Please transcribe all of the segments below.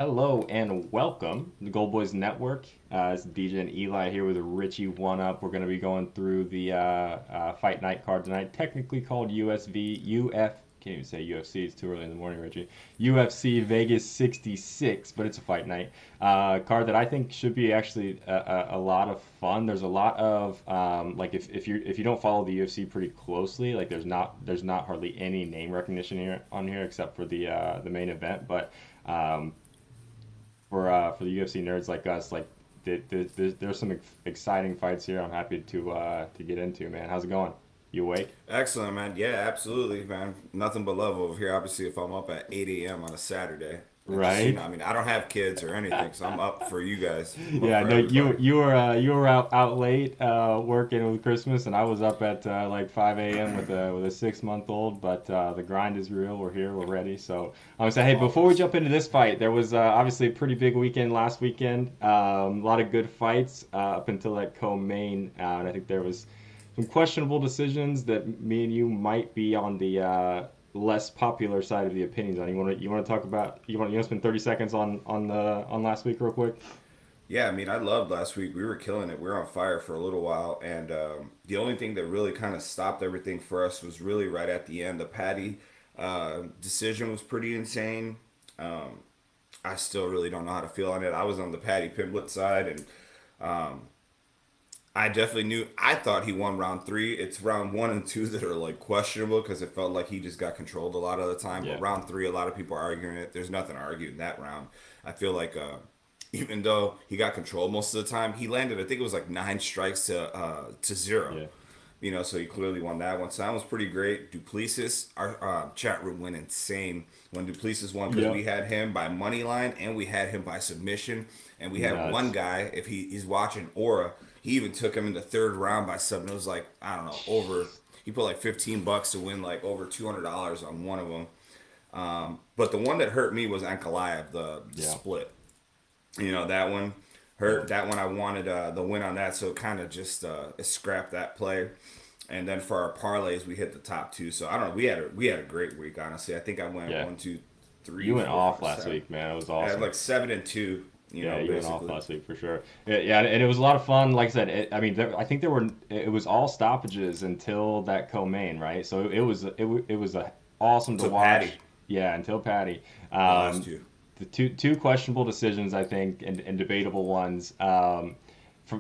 Hello and welcome to the Gold Boys Network. It's DegenEli here with Richie1up. We're going to be going through the fight night card tonight, technically called can't even say UFC, it's too early in the morning, Richie. UFC Vegas 66, but it's a fight night. Card that I think should be actually a lot of fun. There's a lot of, like if you don't follow the UFC pretty closely, like there's not hardly any name recognition here except for the main event, but. Um, for the UFC nerds like us, like there's some exciting fights here. I'm happy to get into, man. How's it going? You awake? Excellent, man. Yeah, absolutely, man. Nothing but love over here. Obviously, if I'm up at 8 a.m. on a Saturday, and just Right? I mean, I don't have kids or anything, so I'm up for you guys. I'm up Yeah. for No, everybody. you were out late working with Christmas, and I was up at like 5 a.m. with a 6 month old. But the grind is real. We're here. We're ready. So I'm gonna say, hey, before we Always. jump into this fight, there was obviously a pretty big weekend last weekend. A lot of good fights up until that co-main, and I think there was some questionable decisions that me and you might be on the less popular side of the opinions on. You want to talk about you want to spend 30 seconds on last week real quick? Yeah, I mean, I loved last week. We were killing it. We were on fire for a little while, and the only thing that really kind of stopped everything for us was really right at the end. The Patty decision was pretty insane. Um, I still really don't know how to feel on it. I was on the Patty Pimblett side, and I definitely knew. I thought he won round three. It's round one and two that are like questionable because it felt like he just got controlled a lot of the time. But Yeah. round three, a lot of people are arguing it. There's nothing to argue in that round. I feel like even though he got controlled most of the time, he landed. I think it was like nine strikes to zero. Yeah. So he clearly won that one. So that was pretty great. Duplessis, our chat room went insane when Duplessis won because we Yep. had him by money line and we had him by submission. And we had one Nuts. guy, if he's watching Aura, he even took him in the third round by sub. It was like, I don't know, over, he put like $15 to win like over $200 on one of them. But the one that hurt me was Ankalaev, the Yeah. split. That one Yeah. hurt. That one I wanted the win on that, so kind of just scrapped that play. And then for our parlays, we hit the top two. So I don't know. We had a great week, honestly. I think I went Yeah. one, two, three, You went four, off five, last seven. week, man. It was I had awesome. like 7-2. Yeah, you went off Basically. last week for sure. Yeah, yeah, and it was a lot of fun. Like I said, I think there were. It was all stoppages until that co-main, right? So it was awesome to To Patty, watch. Yeah, until Patty. the last Um, two. the two questionable decisions, I think, and debatable ones. From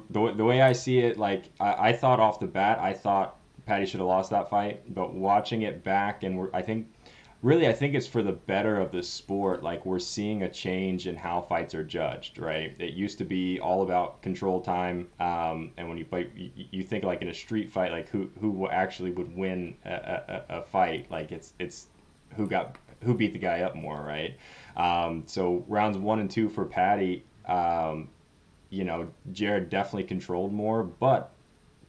the way I see it, like I thought off the bat, I thought Patty should have lost that fight, but watching it back, I think really, I think it's for the better of the sport. Like we're seeing a change in how fights are judged, right? It used to be all about control time, and when you fight, you think like in a street fight, like who actually would win a fight? Like it's who beat the guy up more, right? So rounds one and two for Patty, Jared definitely controlled more, but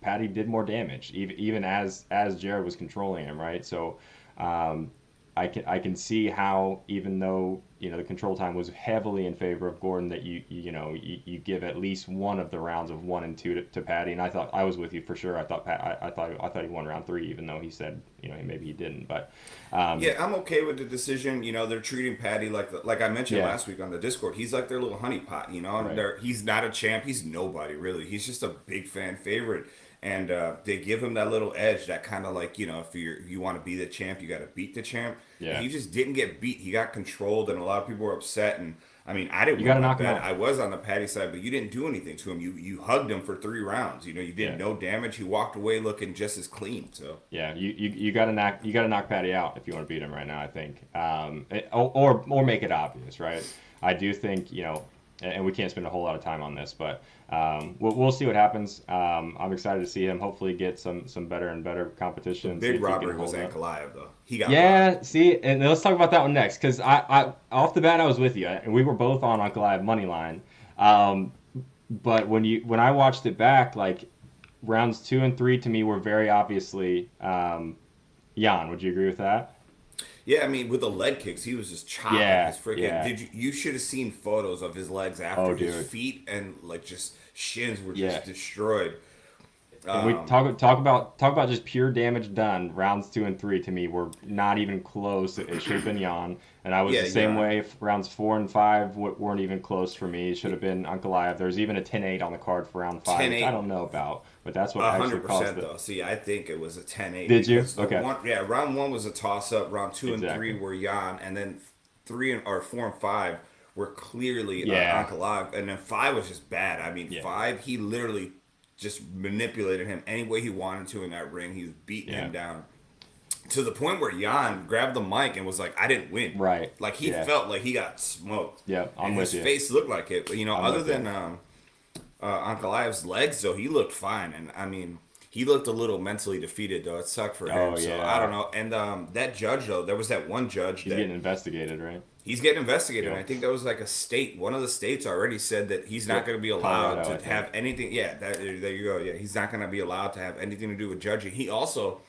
Patty did more damage, even as Jared was controlling him, right? So um, I can see how even though the control time was heavily in favor of Gordon, that you give at least one of the rounds of one and two to Patty, and I was with you for sure. I thought he won round three, even though he said maybe he didn't, but um, Yeah, I'm okay with the decision. They're treating Patty like I mentioned yeah, last week on the Discord. He's like their little honeypot. And right, he's not a champ. He's nobody really. He's just a big fan favorite, and they give him that little edge. That kind of like if you want to be the champ, you got to beat the champ. And yeah, he just didn't get beat. He got controlled, and a lot of people were upset. And I mean, I didn't you got win to my knock him bet. out. I was on the Patty side, but you didn't do anything to him. You hugged him for 3 rounds. You did Yeah. no damage. He walked away looking just as clean. So. Yeah, you got to knock Patty out if you want to beat him right now. I think, or make it obvious, right? I do think and we can't spend a whole lot of time on this, but we'll see what happens. I'm excited to see him hopefully get some better and better The competition and see big if he can robbery was hold up. Ankalaev, though. He got robbed. Yeah, see, and let's talk about that one next because I off the bat I was with you and we were both on Uncle Live money line. Um, but when I watched it back, like rounds two and three to me were very obviously Jan. Would you agree with that? Yeah, I mean, with the leg kicks, he was just chopping Yeah, his freaking. yeah. You should have seen photos of his legs Oh, after his dude. feet and like just shins were Yeah. just destroyed. And we Um, talk about just pure damage done. Rounds 2 and 3 to me were not even close. It should have been Jan, and I was yeah, the same Jan. way. Rounds 4 and 5 weren't even close for me. It should have been Uncle Ive. There's even a 10-8 on the card for round five, which I 10-8. don't know about, but that's what A actually hundred caused percent it. though. See, I think it was a 10-8 Did you? because the Okay, one, yeah, round one was a toss up. Round two and three exactly. were Jan, and then or 4 and 5 were clearly Yeah, Ankalaev, and then five was just bad. I mean, yeah, five, he literally just manipulated him any way he wanted to in that ring. He was beating yeah. him down to the point where Jan grabbed the mic and was like, "I didn't win." Right. Like he Yeah, felt like he got smoked, yeah. and I'm his with you. face looked like it. But I'm other with you. than Ankalaev's legs, though, he looked fine, and I mean, he looked a little mentally defeated, though. It sucked for him. Oh So I don't yeah. know. And that judge, though, there was that one judge He's getting that investigated, right? he's getting investigated. And I Yep. think that was like a state. One of the states already said that he's not Yep. going to be allowed Colorado, I to think. have anything. Yeah, there you go. Yeah, he's not going to be allowed to have anything to do with judging. He also,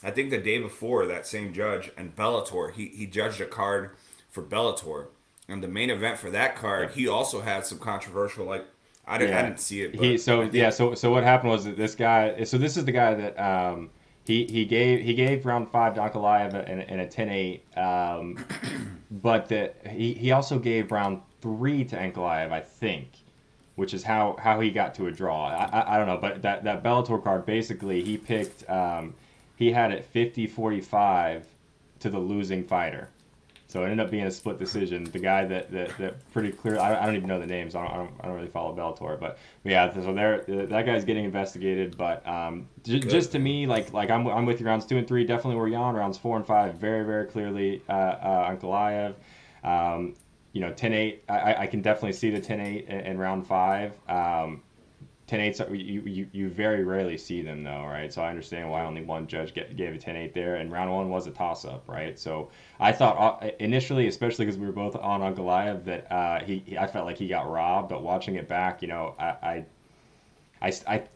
I think the day before, that same judge and Bellator, he judged a card for Bellator, and the main event for that card, Yep. he also had some controversial. Like I Yeah. didn't see it, He but so I yeah, think so what happened was that this guy, so this is the guy that he gave round five to Ankalaev in a 10-8, but that he also gave round three to Ankalaev, I think, which is how he got to a draw. I don't know, but that Bellator card, basically he picked, he had it 50-45 to the losing fighter. So it ended up being a split decision. The guy that pretty clear. I don't even know the names. I don't really follow Bellator, but yeah. So there, that guy's getting investigated. But just good to man. me, like I'm with you. Rounds 2 and 3 definitely were Jan. Rounds 4 and 5 very clearly Ankalaev. 10-8. I can definitely see the 10-8 in round five. 10-8s, you very rarely see them though, right? So I understand why only one judge gave a 10-8 there, and round one was a toss-up, right? So I thought initially, especially because we were both on Goliath, that I felt like he got robbed, but watching it back, I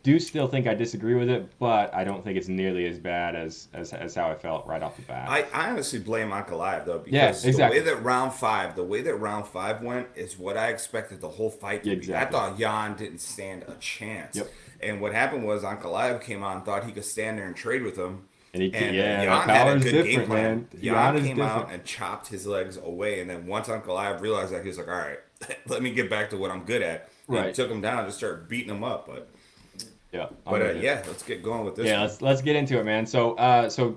do still think I disagree with it, but I don't think it's nearly as bad as how I felt right off the bat. I honestly blame Ankalaev though Yeah, because exactly. the way that round five went is what I expected the whole fight to Yeah, be. I exactly. thought Jan didn't stand a chance, Yep. and what happened was Ankalaev came on, thought he could stand there and trade with him, And and yeah, that Jan had a power is good game different, plan. man. Jan Jan is came different. out and chopped his legs away, and then once Ankalaev realized that, he was like, "All right, let me get back to what I'm good at." And he Right. took him down and just started beating him up, Yeah, I'm with you. yeah, let's get going with this Yeah, one. let's get into it, man. So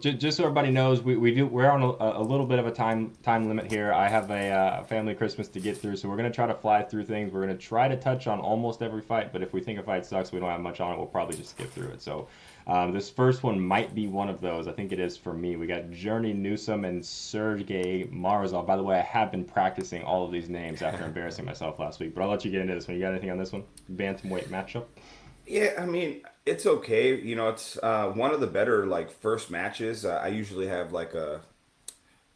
just so everybody knows, we're on a little bit of a time limit here. I have a family Christmas to get through, so we're gonna try to fly through things. We're gonna try to touch on almost every fight, but if we think a fight sucks, we don't have much on it, we'll probably just skip through it. So this first one might be one of those. I think it is for me. We got Journey Newsom and Sergey Marazov. By the way, I have been practicing all of these names after embarrassing myself last week, but I'll let you get into this one. You got anything on this one? Bantamweight matchup? Yeah, I mean, it's okay. It's one of the better like first matches. I usually have like a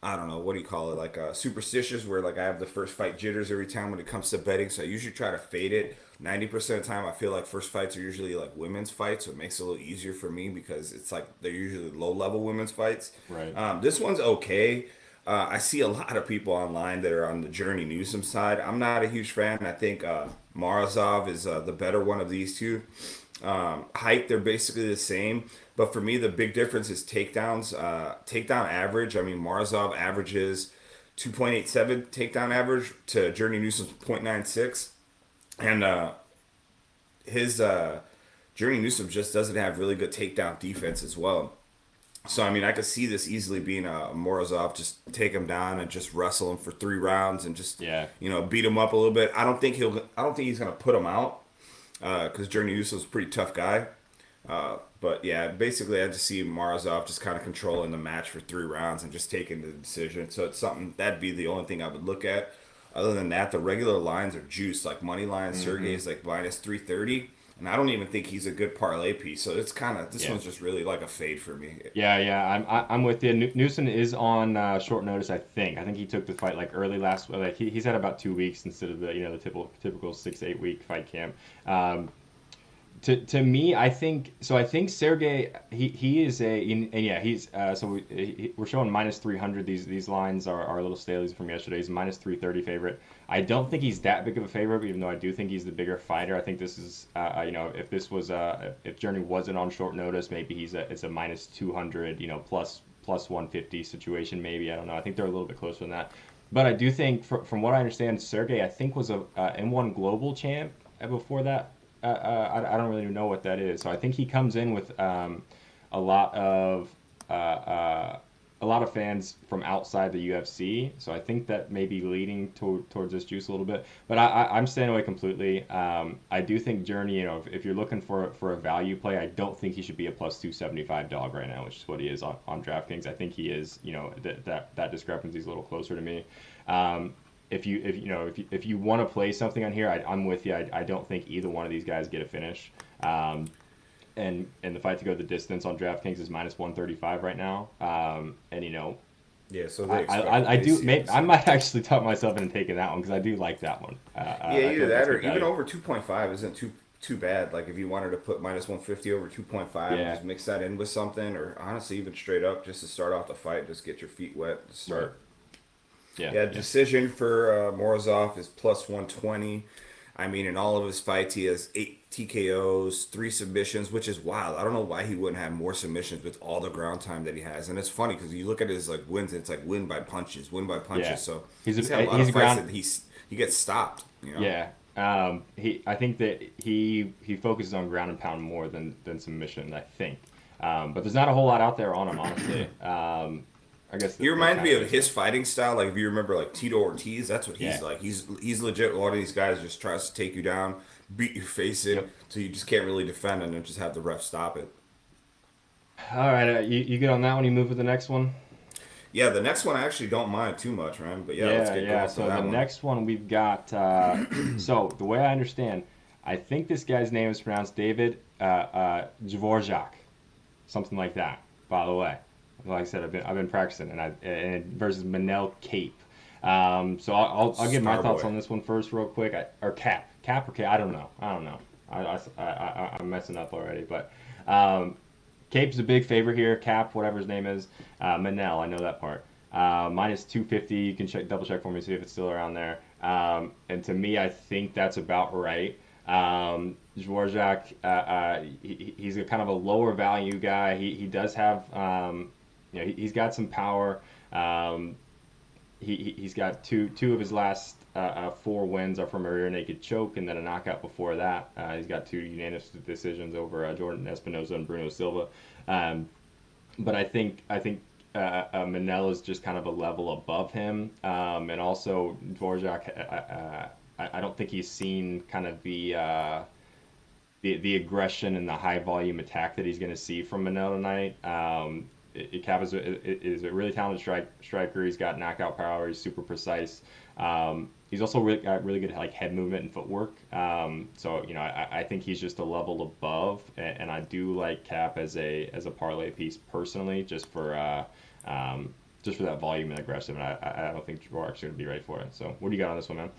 I don't know, what do you call it? Like superstitious where like I have the first fight jitters every time when it comes to betting. So I usually try to fade it. 90% of the time I feel like first fights are usually like women's fights, so it makes it a little easier for me because it's like they're usually low level women's fights. Right. This one's okay. I see a lot of people online that are on the Journey Newsom side. I'm not a huge fan. I think Marazov is the better one of these two. Height, they're basically the same. But for me, the big difference is takedowns. Takedown average. I mean, Marazov averages 2.87 takedown average to Journey Newsom's 0.96. And his Journey Newsom just doesn't have really good takedown defense as well. So I mean, I could see this easily being a Morozov, just take him down and just wrestle him for 3 rounds and just Yeah. beat him up a little bit. I don't think he's gonna put him out because Journey Usom's a pretty tough guy. But yeah, basically, I just see Morozov just kind of controlling the match for 3 rounds and just taking the decision. So it's something that'd be the only thing I would look at. Other than that, the regular lines are juice. Like money line, Sergey Mm-hmm. is like minus 330. And I don't even think he's a good parlay piece. So it's kind of this Yeah. one's just really like a fade for me. Yeah. I'm with you. Newsom is on short notice. I think. I think he took the fight like early last. Like he's had about 2 weeks instead of the the typical 6 to 8 week fight camp. To me, I think so. I think Sergey, he is and yeah, he's we're showing minus 300. These lines are little staleys from yesterday. He's minus 330 favorite. I don't think he's that big of a favorite, even though I do think he's the bigger fighter. I think this is if this was if Journey wasn't on short notice, maybe it's a minus 200, plus 150 situation. Maybe, I don't know. I think they're a little bit closer than that. But I do think, from what I understand, Sergey, I think, was a M1 global champ before that. I don't really know what that is. So I think he comes in with a lot of uh, uh, a lot of fans from outside the UFC. So I think that may be leading towards this juice a little bit. But I'm staying away completely. I do think Journey, if you're looking for a value play, I don't think he should be a plus 275 dog right now, which is what he is on DraftKings. I think he is, that discrepancy is a little closer to me. If you want to play something on here, I'm with you. I don't think either one of these guys get a finish. And the fight to go the distance on DraftKings is minus 135 right now. Yeah, so they I do. I might actually talk myself into taking that one because I do like that one. Yeah, I feel either like that that's or good even value. over 2.5 isn't too bad. Like if you wanted to put minus 150 over 2.5 and Yeah, just mix that in with something, or honestly even straight up just to start off the fight, just get your feet wet to right. start. Yeah, Yeah, yeah, decision for Morozov is plus 120. I mean, in all of his fights, he has 8 TKOs, 3 submissions, which is wild. I don't know why he wouldn't have more submissions with all the ground time that he has. And it's funny because you look at his like wins, it's like win by punches, win by yeah. punches. So He's he's had a a lot of he's a fights ground. that he gets stopped. Yeah. I think that he focuses on ground and pound more than submission. I think. But there's not a whole lot out there on him, honestly. I guess He that reminds kind me of of is it. his fighting style. Like if you remember, like Tito Ortiz, that's what he's Yeah. like. He's legit. One of these guys just tries to take you down, beat your face in, Yep. so you just can't really defend, and then just have the ref stop it. All right. You get on that one. You move to the next one. Yeah, the next one I actually don't mind too much, man. But yeah, let's Yeah, get yeah. going for So the that one. next one we've got. So the way I understand, I think this guy's name is pronounced David Dvorak, something like that. By the way, like I said, I've been practicing, and versus Manel Cape. So I'll give my thoughts Starboy. on this one first, real quick. Or Cap or K. I don't know. I don't know. I'm messing up already, but Cape's a big favorite here. Cap, whatever his name is. Manel, I know that part. Minus 250. You can double check for me, see if it's still around there. And to me, I think that's about right. Dvorak, he's a kind of a lower value guy. He does have, he's got some power. Um, he's got two of his last four wins are from a rear naked choke and then a knockout before that. He's got two unanimous decisions over Jordan Espinosa and Bruno Silva. Um, but I think Manel is just kind of a level above him, and also Dvorak. I don't think he's seen kind of the aggression and the high volume attack that he's going to see from Manel tonight. Cap is a really talented striker. He's got knockout power. He's super precise. He's also got really good like head movement and footwork. So I think he's just a level above, and I do like Cap as a parlay piece personally, just for that volume and aggressive. And I don't think Dvorak's going to be right for it. So what do you got on this one, man?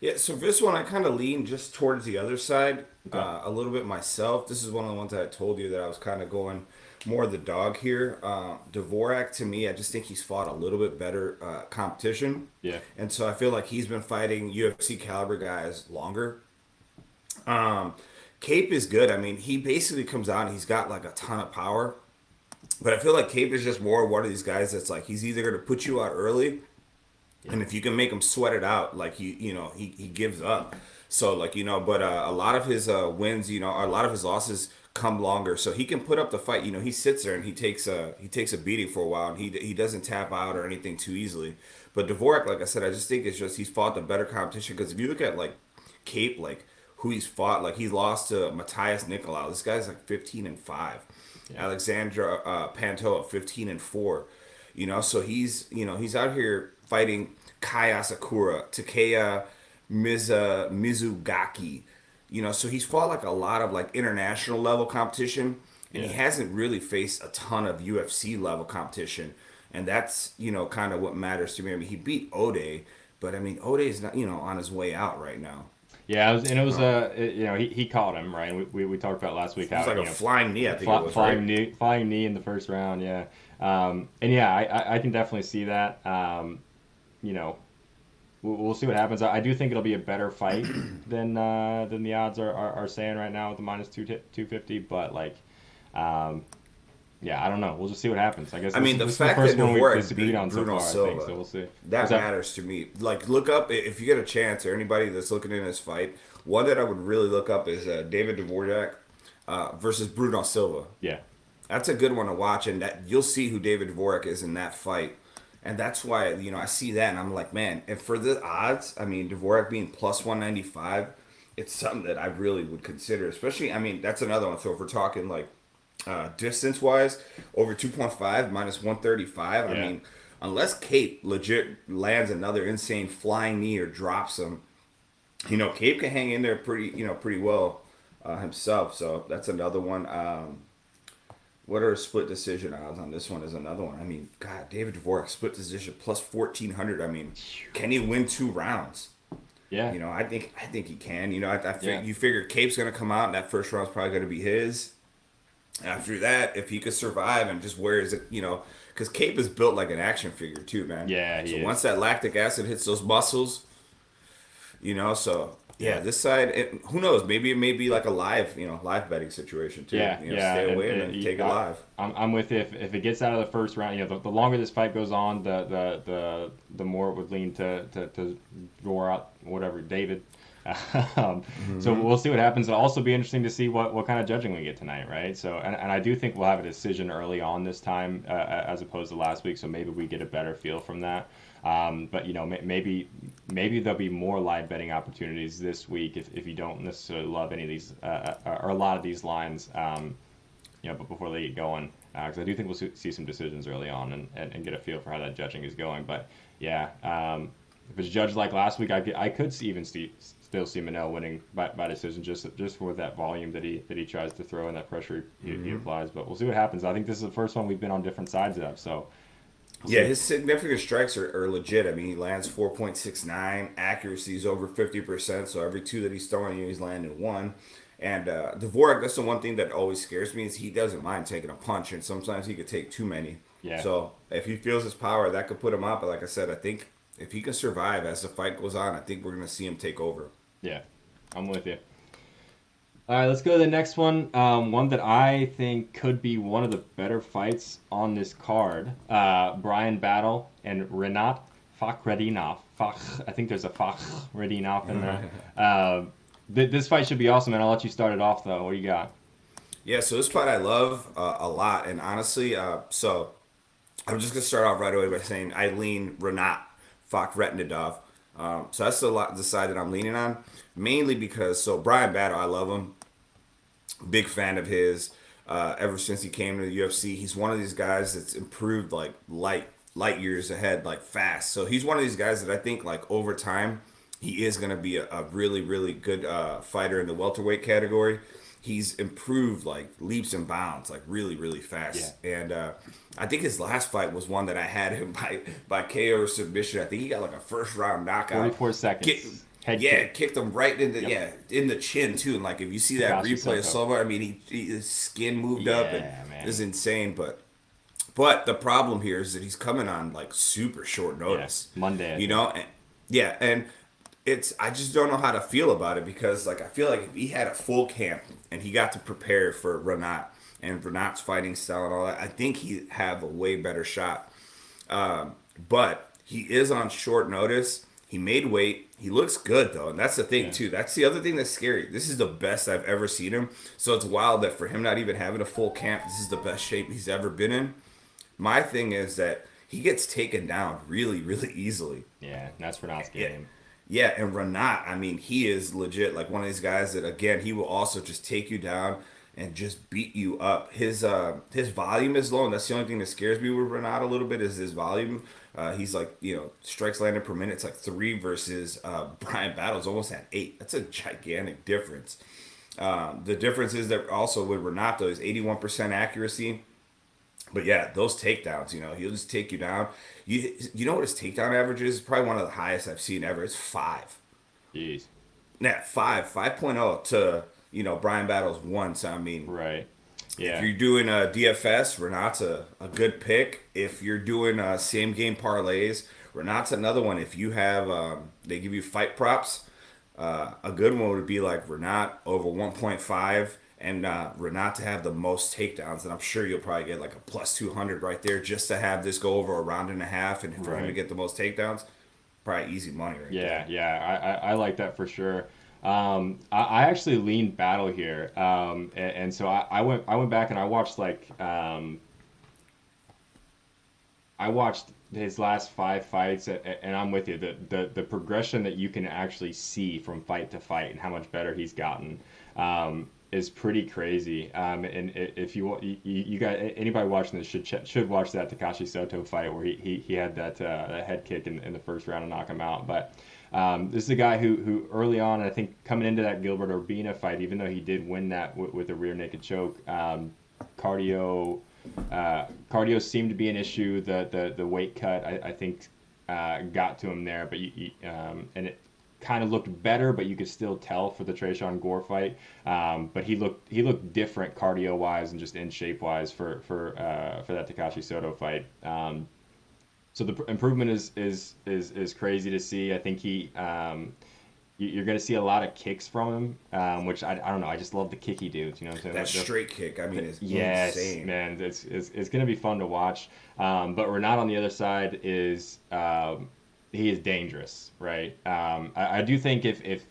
Yeah, so for this one, I kind of lean just towards the other side Okay. a little bit myself. This is one of the ones that I told you that I was kind of going more the dog here. Dvorak, to me, I just think he's fought a little bit better competition. Yeah. And so I feel like he's been fighting UFC caliber guys longer. Cape is good. I mean, he basically comes out and he's got like a ton of power. But I feel like Cape is just more one of these guys that's like he's either going to put you out early, Yeah. and if you can make him sweat it out, like he gives up. So like but a lot of his wins, or a lot of his losses come longer. So he can put up the fight. He sits there and he takes a beating for a while, and he doesn't tap out or anything too easily. But Dvorak, like I said, I just think it's just he's fought the better competition because if you look at like Cape, like who he's fought, like he lost to Matthias Nicolau. This guy's like 15-5. Yeah. Alexandra Pantoja 15-4. So he's out here fighting Kai Asakura, Takeya Mizugaki. So he's fought like a lot of like international level competition, and he Yeah. hasn't really faced a ton of UFC level competition, and that's kind of what matters to me. I mean, he beat Ode, but I mean Ode is not on his way out right now. Yeah, it was No, he caught him right. And we talked about last week it was how like a flying knee, I think it was, right? flying knee in the first round. Yeah, and yeah, I can definitely see that. You know, we'll see what happens. I do think it'll be a better fight than the odds are saying right now with the minus 250. But like, um, yeah, I don't know. We'll just see what happens. I guess I mean, the this is the fact that first one we've Dvorak disagreed beat on so Bruno far. I think Silva, so. We'll see. What's that that? matters to me. Like, look up if you get a chance, or anybody that's looking in this fight. One that I would really look up is David Dvorak versus Bruno Silva. Yeah, That's a good one to watch, and that you'll see who David Dvorak is in that fight. And that's why I see that, and I'm like, man. And for the odds, I mean, Dvorak being plus 195, it's something that I really would consider. Especially, I mean, that's another one. So if we're talking like distance wise, over 2.5 minus 135. I yeah. mean, unless Cape legit lands another insane flying knee or drops him, Cape can hang in there pretty well himself. So that's another one. What are split decision odds on this one? Is another one. I mean, God, David Dvorak split decision plus 1,400. I mean, can he win 2 rounds? Yeah, I think he can. yeah, You figure Cape's gonna come out, and that first round's probably gonna be his. After that, if he could survive and just wears it, because Cape is built like an action figure too, man. yeah. He So is. once that lactic acid hits those muscles, so yeah, Yeah. this side, who knows? Maybe it may be like a live betting situation too. Yeah, yeah, Stay away and then take it live. I'm with you. If it gets out of the first round, the longer this fight goes on, the more it would lean to draw out whatever David. So Hmm. we'll see what happens. It'll also be interesting to see what kind of judging we get tonight, right? So and I do think we'll have a decision early on this time as opposed to last week. So maybe we get a better feel from that. But maybe there'll be more live betting opportunities this week if you don't necessarily love any of these or a lot of these lines. But before they get going, because I do think we'll see some decisions early on and get a feel for how that judging is going. But yeah, if it's judged like last week, I could still see Manel winning by decision just for that volume that he tries to throw and that pressure he Hmm. applies. But we'll see what happens. I think this is the first one we've been on different sides of, so we'll Yeah, see. his significant strikes are legit. I mean, he lands 4.69, accuracy is over 50%. So every two that he's throwing, he's landing one. And Dvorak, that's the one thing that always scares me is he doesn't mind taking a punch, and sometimes he could take too many. Yeah, So if he feels his power, that could put him up. But like I said, I think if he can survive as the fight goes on, I think we're gonna see him take over. yeah, I'm with you. All right, let's go to the next one. One that I think could be one of the better fights on this card. Brian Battle and Renat Fakhretdinov. I think there's a Fakhretdinov in there. This fight should be awesome, and I'll let you start it off, though. What do you got? Yeah, so this fight I love a lot, and honestly, so I'm just gonna start off right away by saying I lean Renat Fakhretdinov. So that's the side that I'm leaning on, mainly because Brian Battle, I love him, big fan of his. Ever since he came to the UFC, he's one of these guys that's improved like light years ahead, like fast. So he's one of these guys that I think like over time he is gonna be a really really good fighter in the welterweight category. He's improved like leaps and bounds, like really really Yeah, fast. And I think his last fight was one that I had him by KO or submission. I think he got like a first round knockout. 44 Get, seconds. Head yeah, kick. kicked him right in the Yep. in the chin too. And like if you see that Takashi replay of Soko. slow, I mean his skin moved up and Yeah, it was man. insane. But the problem here is that he's coming on like super short Yeah, notice. Monday, I You think. know, and, yeah, and I just don't know how to feel about it because like I feel like if he had a full camp and he got to prepare for Renat and Renat's fighting style and all that, I think he'd have a way better shot. But he is on short notice. He made weight. He looks good though, and that's the thing Yeah, too. That's the other thing that's scary. This is the best I've ever seen him. So it's wild that for him not even having a full camp, this is the best shape he's ever been in. My thing is that he gets taken down really, really easily. yeah, that's Renat's Yeah, game. yeah, and Renat, I mean, he is legit like one of these guys that again he will also just take you down and just beat you up. His volume is low, and that's the only thing that scares me with Renat a little bit is his volume. He's like strikes landed per minute. It's like 3 versus Brian Battle's almost at 8. That's a gigantic difference. The difference is that also with Renato is 81% accuracy. But yeah, those takedowns, he'll just take you down. You know what his takedown average is? Probably one of the highest I've seen ever. It's 5. Jeez. net 5.0 to, Brian Battle's 1. So I mean, Right. if Yeah. you're doing a DFS, Renat's a good pick. If you're doing same game parlays, Renat's another one. If you have, they give you fight props. A good one would be like Renat over 1.5 and Renat to have the most takedowns. And I'm sure you'll probably get like a plus 200 right there just to have this go over a round and a half and for him to Right. get the most takedowns. Probably easy money right there. Yeah, yeah, I like that for sure. I actually leaned Battle here, and so I went back and I watched I watched his last five fights, and I'm with you. The progression that you can actually see from fight to fight and how much better he's gotten is pretty crazy. And if you got anybody watching this should watch that Takashi Soto fight where he had that head kick in the first round to knock him out. But this is a guy who early on, I think coming into that Gilbert Urbina fight, even though he did win that with a rear naked choke, cardio cardio seemed to be an issue. The weight cut I think got to him there, but and it kind of looked better, but you could still tell for the Trayshawn Gore fight. But he looked different cardio wise and just in shape wise for that Takashi Soto fight. So the improvement is crazy to see. I think you're going to see a lot of kicks from him, which I don't know. I just love the kicky dudes. You know what I'm That saying? straight kick, I mean, is Yes, insane. man, it's going to be fun to watch. But Renat on the other side is he is dangerous, right? I do think if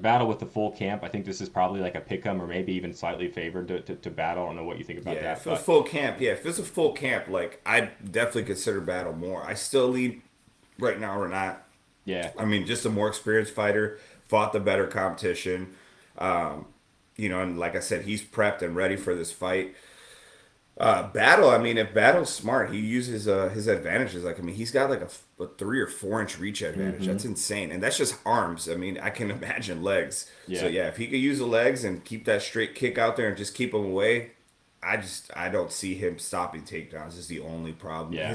battle with the full camp, I think this is probably like a pick 'em or maybe even slightly favored to battle. I don't know what you think about Yeah, that, if it was but full camp, if it's a full camp, like I definitely consider Battle more. I still lead right now or not. yeah, I mean, just a more experienced fighter, fought the better competition. Um, and like I said, he's prepped and ready for this fight. Battle, I mean, if Battle's smart, he uses his advantages. Like, I mean, he's got like a 3 or 4 inch reach advantage. mm-hmm, That's insane, and that's just arms. I mean, I can imagine legs. So yeah, yeah, if he could use the legs and keep that straight kick out there and just keep him away, I don't see him stopping takedowns. Is the only problem. yeah,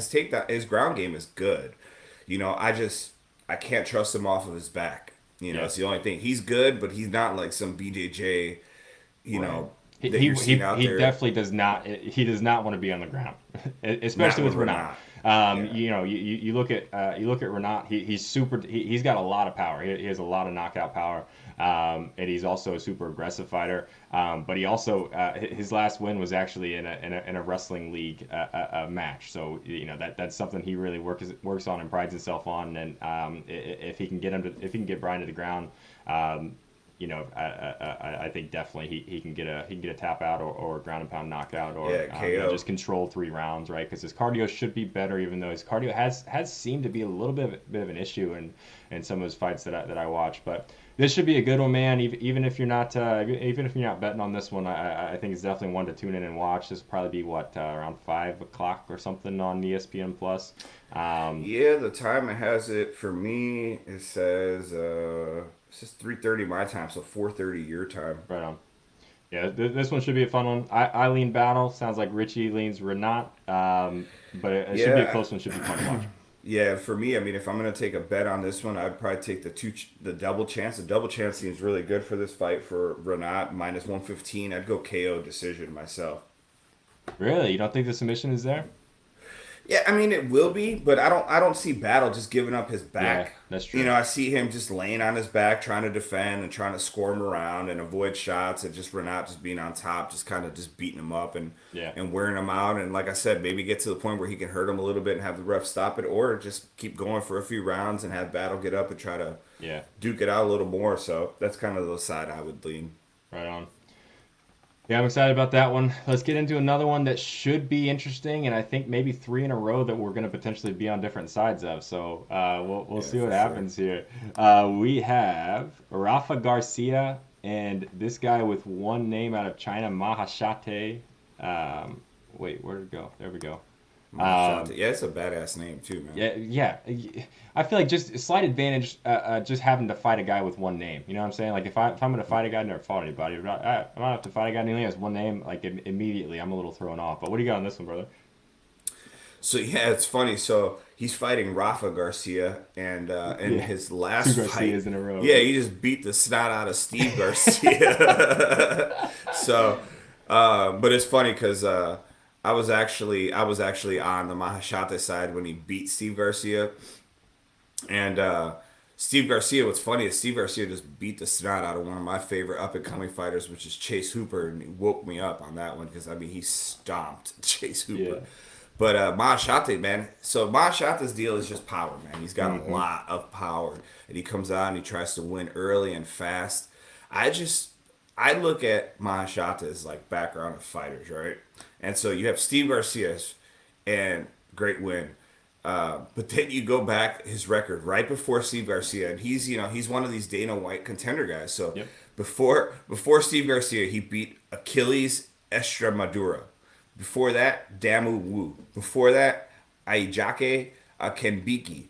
His ground game is good. I can't trust him off of his back. yeah. It's the only thing. He's good, but he's not like some BJJ. You Right. know He, that he you're seeing out he there. definitely does not. He does not want to be on the ground, especially Not with with Renat. Renat. Yeah. You look at Renat. He's super. He's got a lot of power. He has a lot of knockout power, and he's also a super aggressive fighter. But he also his last win was actually in a wrestling league match. So that's something he really works on and prides himself on. And if he can get Brian to the ground. I think definitely he can get a tap out or ground and pound knockout or Yeah, KO. just control 3 rounds, right? Because his cardio should be better, even though his cardio has seemed to be a little bit of an issue in some of his fights that I watch. But this should be a good one, man. Even if you're not betting on this one, I think it's definitely one to tune in and watch. This will probably be around 5 o'clock or something on ESPN Plus. Um, Yeah, the time it has it for me, it says 3:30 my time, so 4:30 your time. right on. Yeah, this one should be a fun one. I lean Battle. Sounds like Richie leans Renat. But it should be a Yeah, close one. Should be fun to watch. yeah. For me, I mean, if I'm gonna take a bet on this one, I'd probably take the double chance. The double chance seems really good for this fight for Renat minus 115. I'd go KO decision myself. Really? You don't think the submission is there? Yeah, I mean it will be, but I don't see Battle just giving up his Yeah, back. that's true. I see him just laying on his back, trying to defend and trying to score him around and avoid shots and just Renat just being on top, just kind of just beating him up and Yeah, wearing him out. And like I said, maybe get to the point where he can hurt him a little bit and have the ref stop it, or just keep going for a few rounds and have Battle get up and try to yeah, duke it out a little more. So that's kind of the side I would lean. right on. Yeah, I'm excited about that one. Let's get into another one that should be interesting, and I think maybe 3 in a row that we're going to potentially be on different sides of. So we'll Yeah, see what for sure. happens here. We have Rafa Garcia and this guy with one name out of China, Mahashate. Wait, where did it go? There we go. Um, Mahashati. Yeah, it's a badass name too, man. Yeah, yeah. I feel like just a slight advantage, just having to fight a guy with one name. You know what I'm saying? Like if I'm gonna fight a guy, I've never fought anybody. But I'm gonna have to fight a guy who only has one name. Like immediately, I'm a little thrown off. But what do you got on this one, brother? So yeah, it's funny. So he's fighting Rafa Garcia, and in Yeah, his two last fight, Garcias in a row, yeah, right? he just beat the snot out of Steve Garcia. So, but it's funny because I was actually on the Mahashata side when he beat Steve Garcia, and Steve Garcia. What's funny is Steve Garcia just beat the snot out of one of my favorite up and coming fighters, which is Chase Hooper, and he woke me up on that one because I mean he stomped Chase Hooper. Yeah. But Mahashate, man. So Mahashate's deal is just power, man. He's got a Hmm. lot of power, and he comes out and he tries to win early and fast. I just I look at Mahashata as like background of fighters, right? And so you have Steve Garcia's and great win. But then you go back his record right before Steve Garcia, and he's one of these Dana White contender guys. So Yep. before Steve Garcia, he beat Achilles Estremadura. Before that, Damu Wu. Before that, Aijake Kenbiki.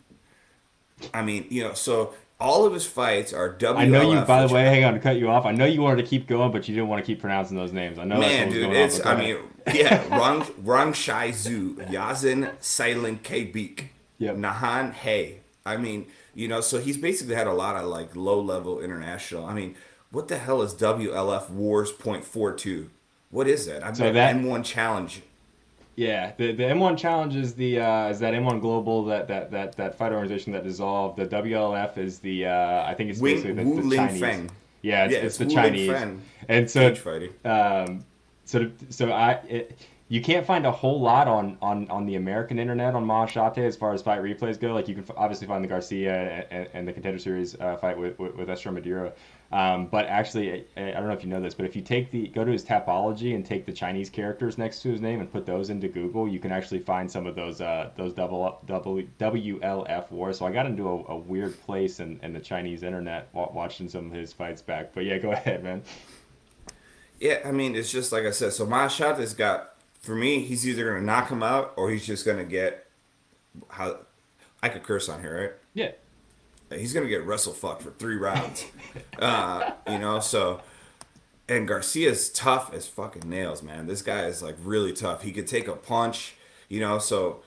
I mean, so all of his fights are I know you, WLF, by the which way, hang on to cut you off. I know you wanted to keep going, but you didn't want to keep pronouncing those names. I know that's what man, was dude, going on, but it's go I ahead. mean, yeah, Rang Shai Zhu, Yazin Silent K Beek, Yep. Nahan Hay. I mean, so he's basically had a lot of like low level international. I mean, what the hell is WLF Wars .42? What is that? I've So got that, M1 Challenge. yeah, the M1 Challenge is that M1 Global that fight organization that dissolved. The WLF is the I think it's Wing basically Wu the Ling Chinese. Feng. Yeah, Yeah, it's it's the Wu Ling Chinese, Feng. and Cage fighting. um, you can't find a whole lot on the American internet on Mahashate as far as fight replays go. Like you can obviously find the Garcia and the Contender Series fight with Esther Maduro. But actually, I don't know if you know this, but if you go to his Tapology and take the Chinese characters next to his name and put those into Google, you can actually find some of those double WLF wars. So I got into a weird place in the Chinese internet watching some of his fights back. But yeah, go ahead, man. Yeah, I mean, it's just like I said. So my shot has got for me. He's either gonna knock him out or he's just gonna get how I could curse on here, Yeah, right? He's gonna get wrestle fucked for 3 rounds. So and Garcia's tough as fucking nails, man. This guy is like really tough. He could take a punch, so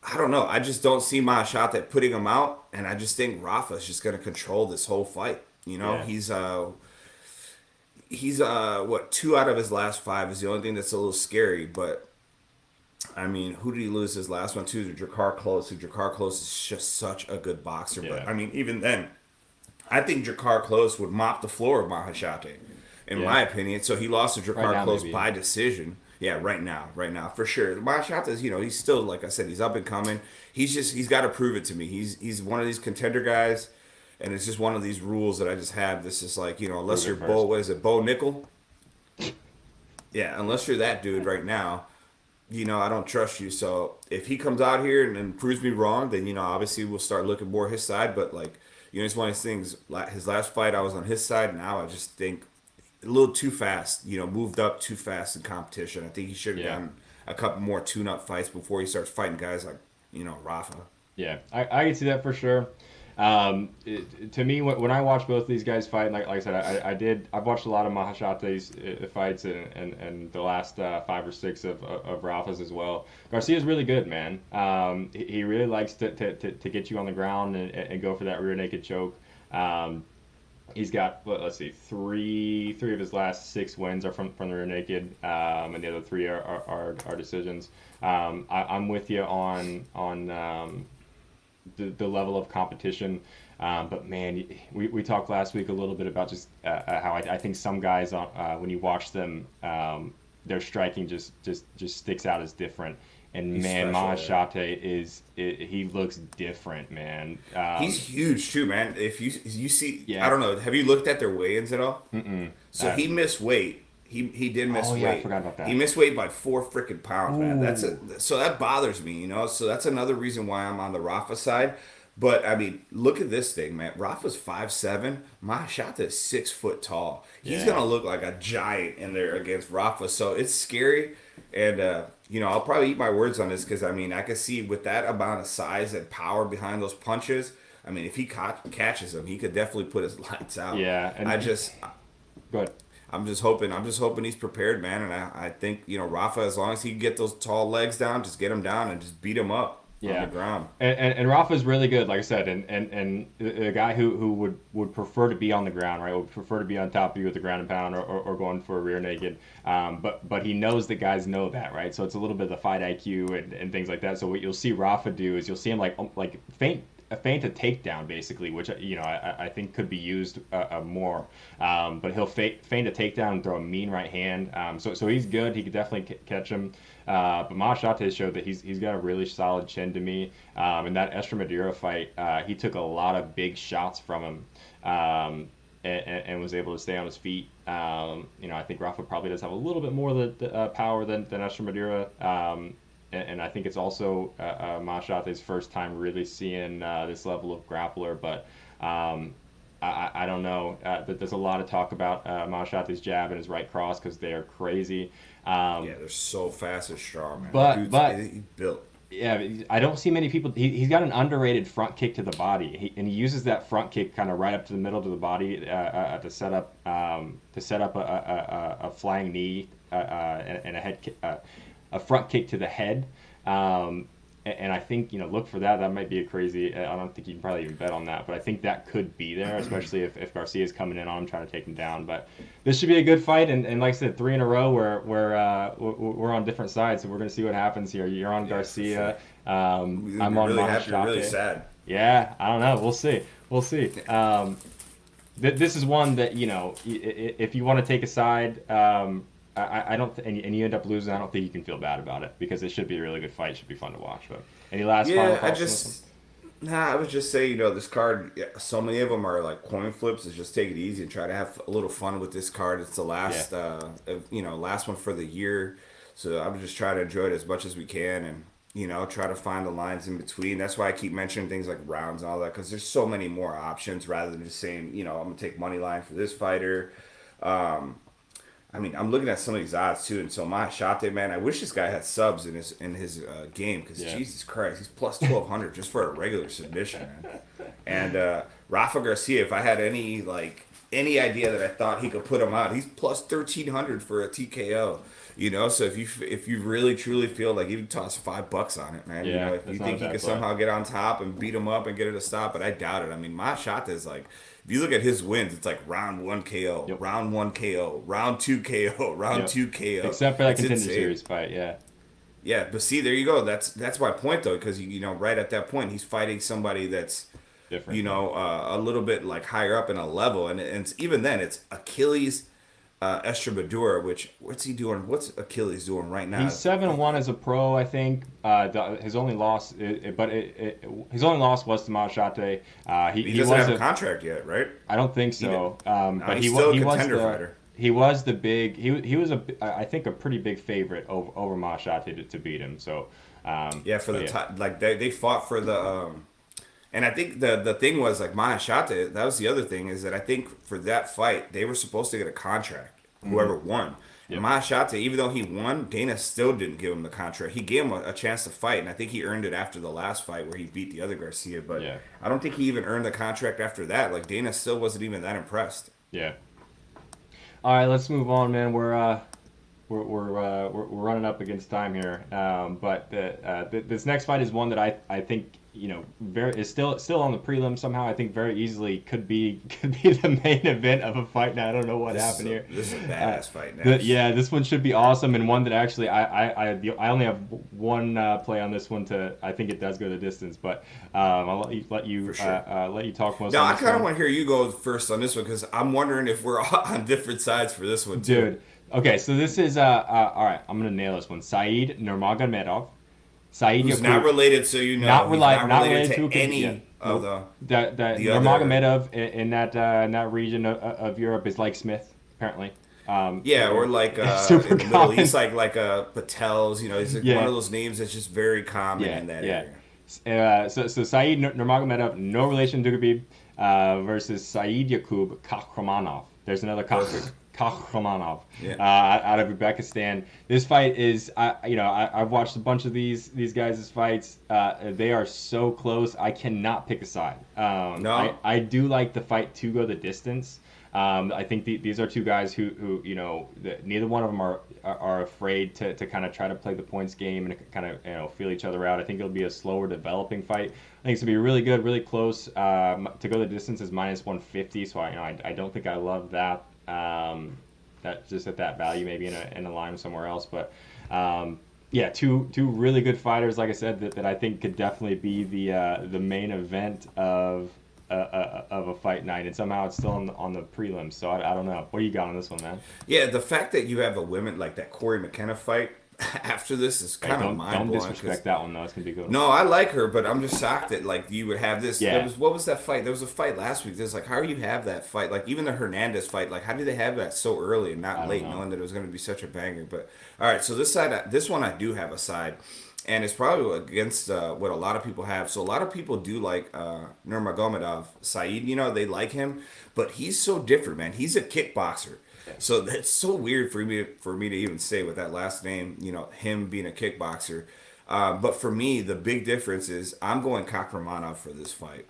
I don't know. I just don't see my shot at putting him out, and I just think Rafa's just gonna control this whole fight. yeah. He's what 2 out of his last 5 is the only thing that's a little scary. But I mean, who did he lose his last one to? Drakkar Close. Who Drakkar Close is just such a good boxer. But Yeah. I mean, even then, I think Drakkar Close would mop the floor of Mahashate, in Yeah. my opinion. So he lost to Right Drakkar now, Close maybe. Yeah. by decision. Yeah, right now, for sure. Mahashate is, he's still like I said, he's up and coming. He's got to prove it to me. He's one of these contender guys, and it's just one of these rules that I just have. This is like unless Prove you're it first. Bo, what is it, Bo Nickel? Yeah, unless you're that dude right now, I don't trust you. So if he comes out here and proves me wrong, then obviously we'll start looking more his side. But like, it's one of those things. His last fight, I was on his side. Now I just think a little too fast. Moved up too fast in competition. I think he should have Yeah. gotten a couple more tune-up fights before he starts fighting guys like Rafa. Yeah, I can see that for sure. To me, when I watch both of these guys fight, like I said, I've watched a lot of Mahashate's fights and the last 5 or 6 of Rafa's as well. Garcia's really good, man. He really likes to get you on the ground and go for that rear naked choke. He's got let's see, three of his last 6 wins are from the rear naked, and the other 3 are decisions. I'm with you on the level of competition. But man, we talked last week a little bit about just how I think some guys when you watch them, their striking just sticks out as different. And He's man, special. Yeah. he looks different, man. He's huge too, man. If you see, I Yeah. don't know. Have you looked at their weigh-ins at all? Mm-mm. So he missed weight. He did miss Oh yeah, I weight. forgot about that. He missed weight by 4 freaking pounds, man. Ooh. So that bothers me. So that's another reason why I'm on the Rafa side. But I mean, look at this thing, man. Rafa's 5'7". Mahashata is 6 foot tall. He's Yeah. gonna look like a giant in there against Rafa. So it's scary. And I'll probably eat my words on this because I mean I can see with that amount of size and power behind those punches. I mean, if he catches him, he could definitely put his lights out. Yeah, and I just go ahead. I'm just hoping he's prepared, man. And I think Rafa, as long as he can get those tall legs down, just get him down and just beat him up on the Yeah, ground. and Rafa's really good, like I said, and a guy who would prefer to be on the ground, right? Would prefer to be on top of you with the ground and pound or going for a rear naked. But he knows that guys know that, right? So it's a little bit of the fight IQ and things like that. So what you'll see Rafa do is you'll see him like feint a takedown basically, which I think could be used more. But he'll feint a takedown and throw a mean right hand. So he's good. He could definitely catch him. But Mashate showed that he's got a really solid chin to me. In that Estremadura fight, he took a lot of big shots from him. And was able to stay on his feet. I think Rafa probably does have a little bit more power than Estremadura. And I think it's also Mashate's first time really seeing this level of grappler. But I don't know. There's a lot of talk about Mashate's jab and his right cross because they are crazy. Yeah, they're so fast and strong, man. But He built. yeah, I don't see many people. He's got an underrated front kick to the body, and he uses that front kick kind of right up to the middle to the body to set up a flying knee and a head kick, a front kick to the head. And I think look for that. That might be a crazy. I don't think you can probably even bet on that, but I think that could be there, especially if Garcia's coming in on him trying to take him down. But this should be a good fight, and like I said, 3 in a row. We're on different sides, so we're gonna see what happens here. You're on Garcia. I'm on really happy, Mashate. really sad. Yeah, I don't know. We'll see. We'll see. This is one that if you want to take a side. I don't, and you end up losing. I don't think you can feel bad about it because it should be a really good fight. It should be fun to watch. But any last final Yeah, thoughts? I would just say, this card, so many of them are like coin flips. Is just take it easy and try to have a little fun with this card. It's the last, last one for the year. So I would just try to enjoy it as much as we can and, try to find the lines in between. That's why I keep mentioning things like rounds and all that because there's so many more options rather than just saying, I'm going to take money line for this fighter. I'm looking at some of these odds too, and so Shate, man, I wish this guy had subs in his game because Jesus Christ, he's plus 1,200 just for a regular submission, man. And Rafa Garcia, if I had any idea that I thought he could put him out, he's plus 1,300 for a TKO. So if you really truly feel like you can toss $5 on it, man. Yeah, If you think he could somehow get on top and beat him up and get it a stop, but I doubt it. Shate is like. If you look at his wins, it's like round 1 KO, round 1 KO, round 2 KO, round 2 KO. Except for that contender series fight, yeah. Yeah, but see, there you go. That's my point though, because right at that point, he's fighting somebody that's different. A little bit like higher up in a level, and it's even then it's Achilles Estremadura, what's he doing? What's Achilles doing right now? He's 7-1 as a pro, I think. His only loss, his only loss was to Mashate. He doesn't have a contract yet, right? I don't think so. But he's still a contender fighter. He was the big. He was I think a pretty big favorite over Mashate to beat him. So for the like they fought for the. And I think the thing was like Mahashate, that was the other thing is that I think for that fight they were supposed to get a contract, whoever won. Yep. And Mahashate, even though he won, Dana still didn't give him the contract. He gave him a chance to fight, and I think he earned it after the last fight where he beat the other Garcia. But I don't think he even earned the contract after that. Like Dana still wasn't even that impressed. Yeah. All right, let's move on, man. We're running up against time here. But this next fight is one that I think is still on the prelim somehow. I think very easily could be the main event of a fight. Now I don't know what happened here. This is a badass fight. This one should be awesome, and one that actually I only have one play on this one to. I think it does go the distance, but I'll let you talk most. No, on I this kind of one. want to hear you go first on this one because I'm wondering if we're on different sides for this one, too. Dude. Okay, so this is all right. I'm gonna nail this one. Said Nurmagomedov. Who's not related, so not related to any of the Nurmagomedov in that region of Europe is like Smith apparently. Or like super in the Middle East, like Patels. He's like one of those names that's just very common in that area. So Said Nurmagomedov, no relation to Khabib, versus Said Yakub Kakhramonov. There's another Kakhramonov out of Uzbekistan. This fight is, I've watched a bunch of these guys' fights. They are so close. I cannot pick a side. No, I do like the fight to go the distance. I think these are two guys who neither one of them are afraid to kind of try to play the points game and kind of feel each other out. I think it'll be a slower developing fight. I think it's gonna be really good, really close. To go the distance is -150, so I don't think I love that. That just at that value, maybe in a line somewhere else, but. Yeah, two really good fighters, like I said, that I think could definitely be the main event of a fight night, and somehow it's still on the prelims. So I don't know. What do you got on this one, man? Yeah, the fact that you have a women like that Corey McKenna fight after this is Right, kind of don't mind blowing. disrespect that one though. It's gonna be good. No, I like her, but I'm just shocked that like you would have this. There Yeah, was what was that fight? There was a fight last week. There's like how do you have that fight? Like even the Hernandez fight. Like how do they have that so early and I not don't late, know. knowing that it was going to be such a banger? But all right, so this side, this one I do have a side, and it's probably against what a lot of people have. So a lot of people do like Nurmagomedov, Saeed. You know they like him, but he's so different, man. He's a kickboxer. Yeah, So that's so weird for me to even say with that last name, you know, him being a kickboxer. But for me, the big difference is I'm going Kakramanov for this fight.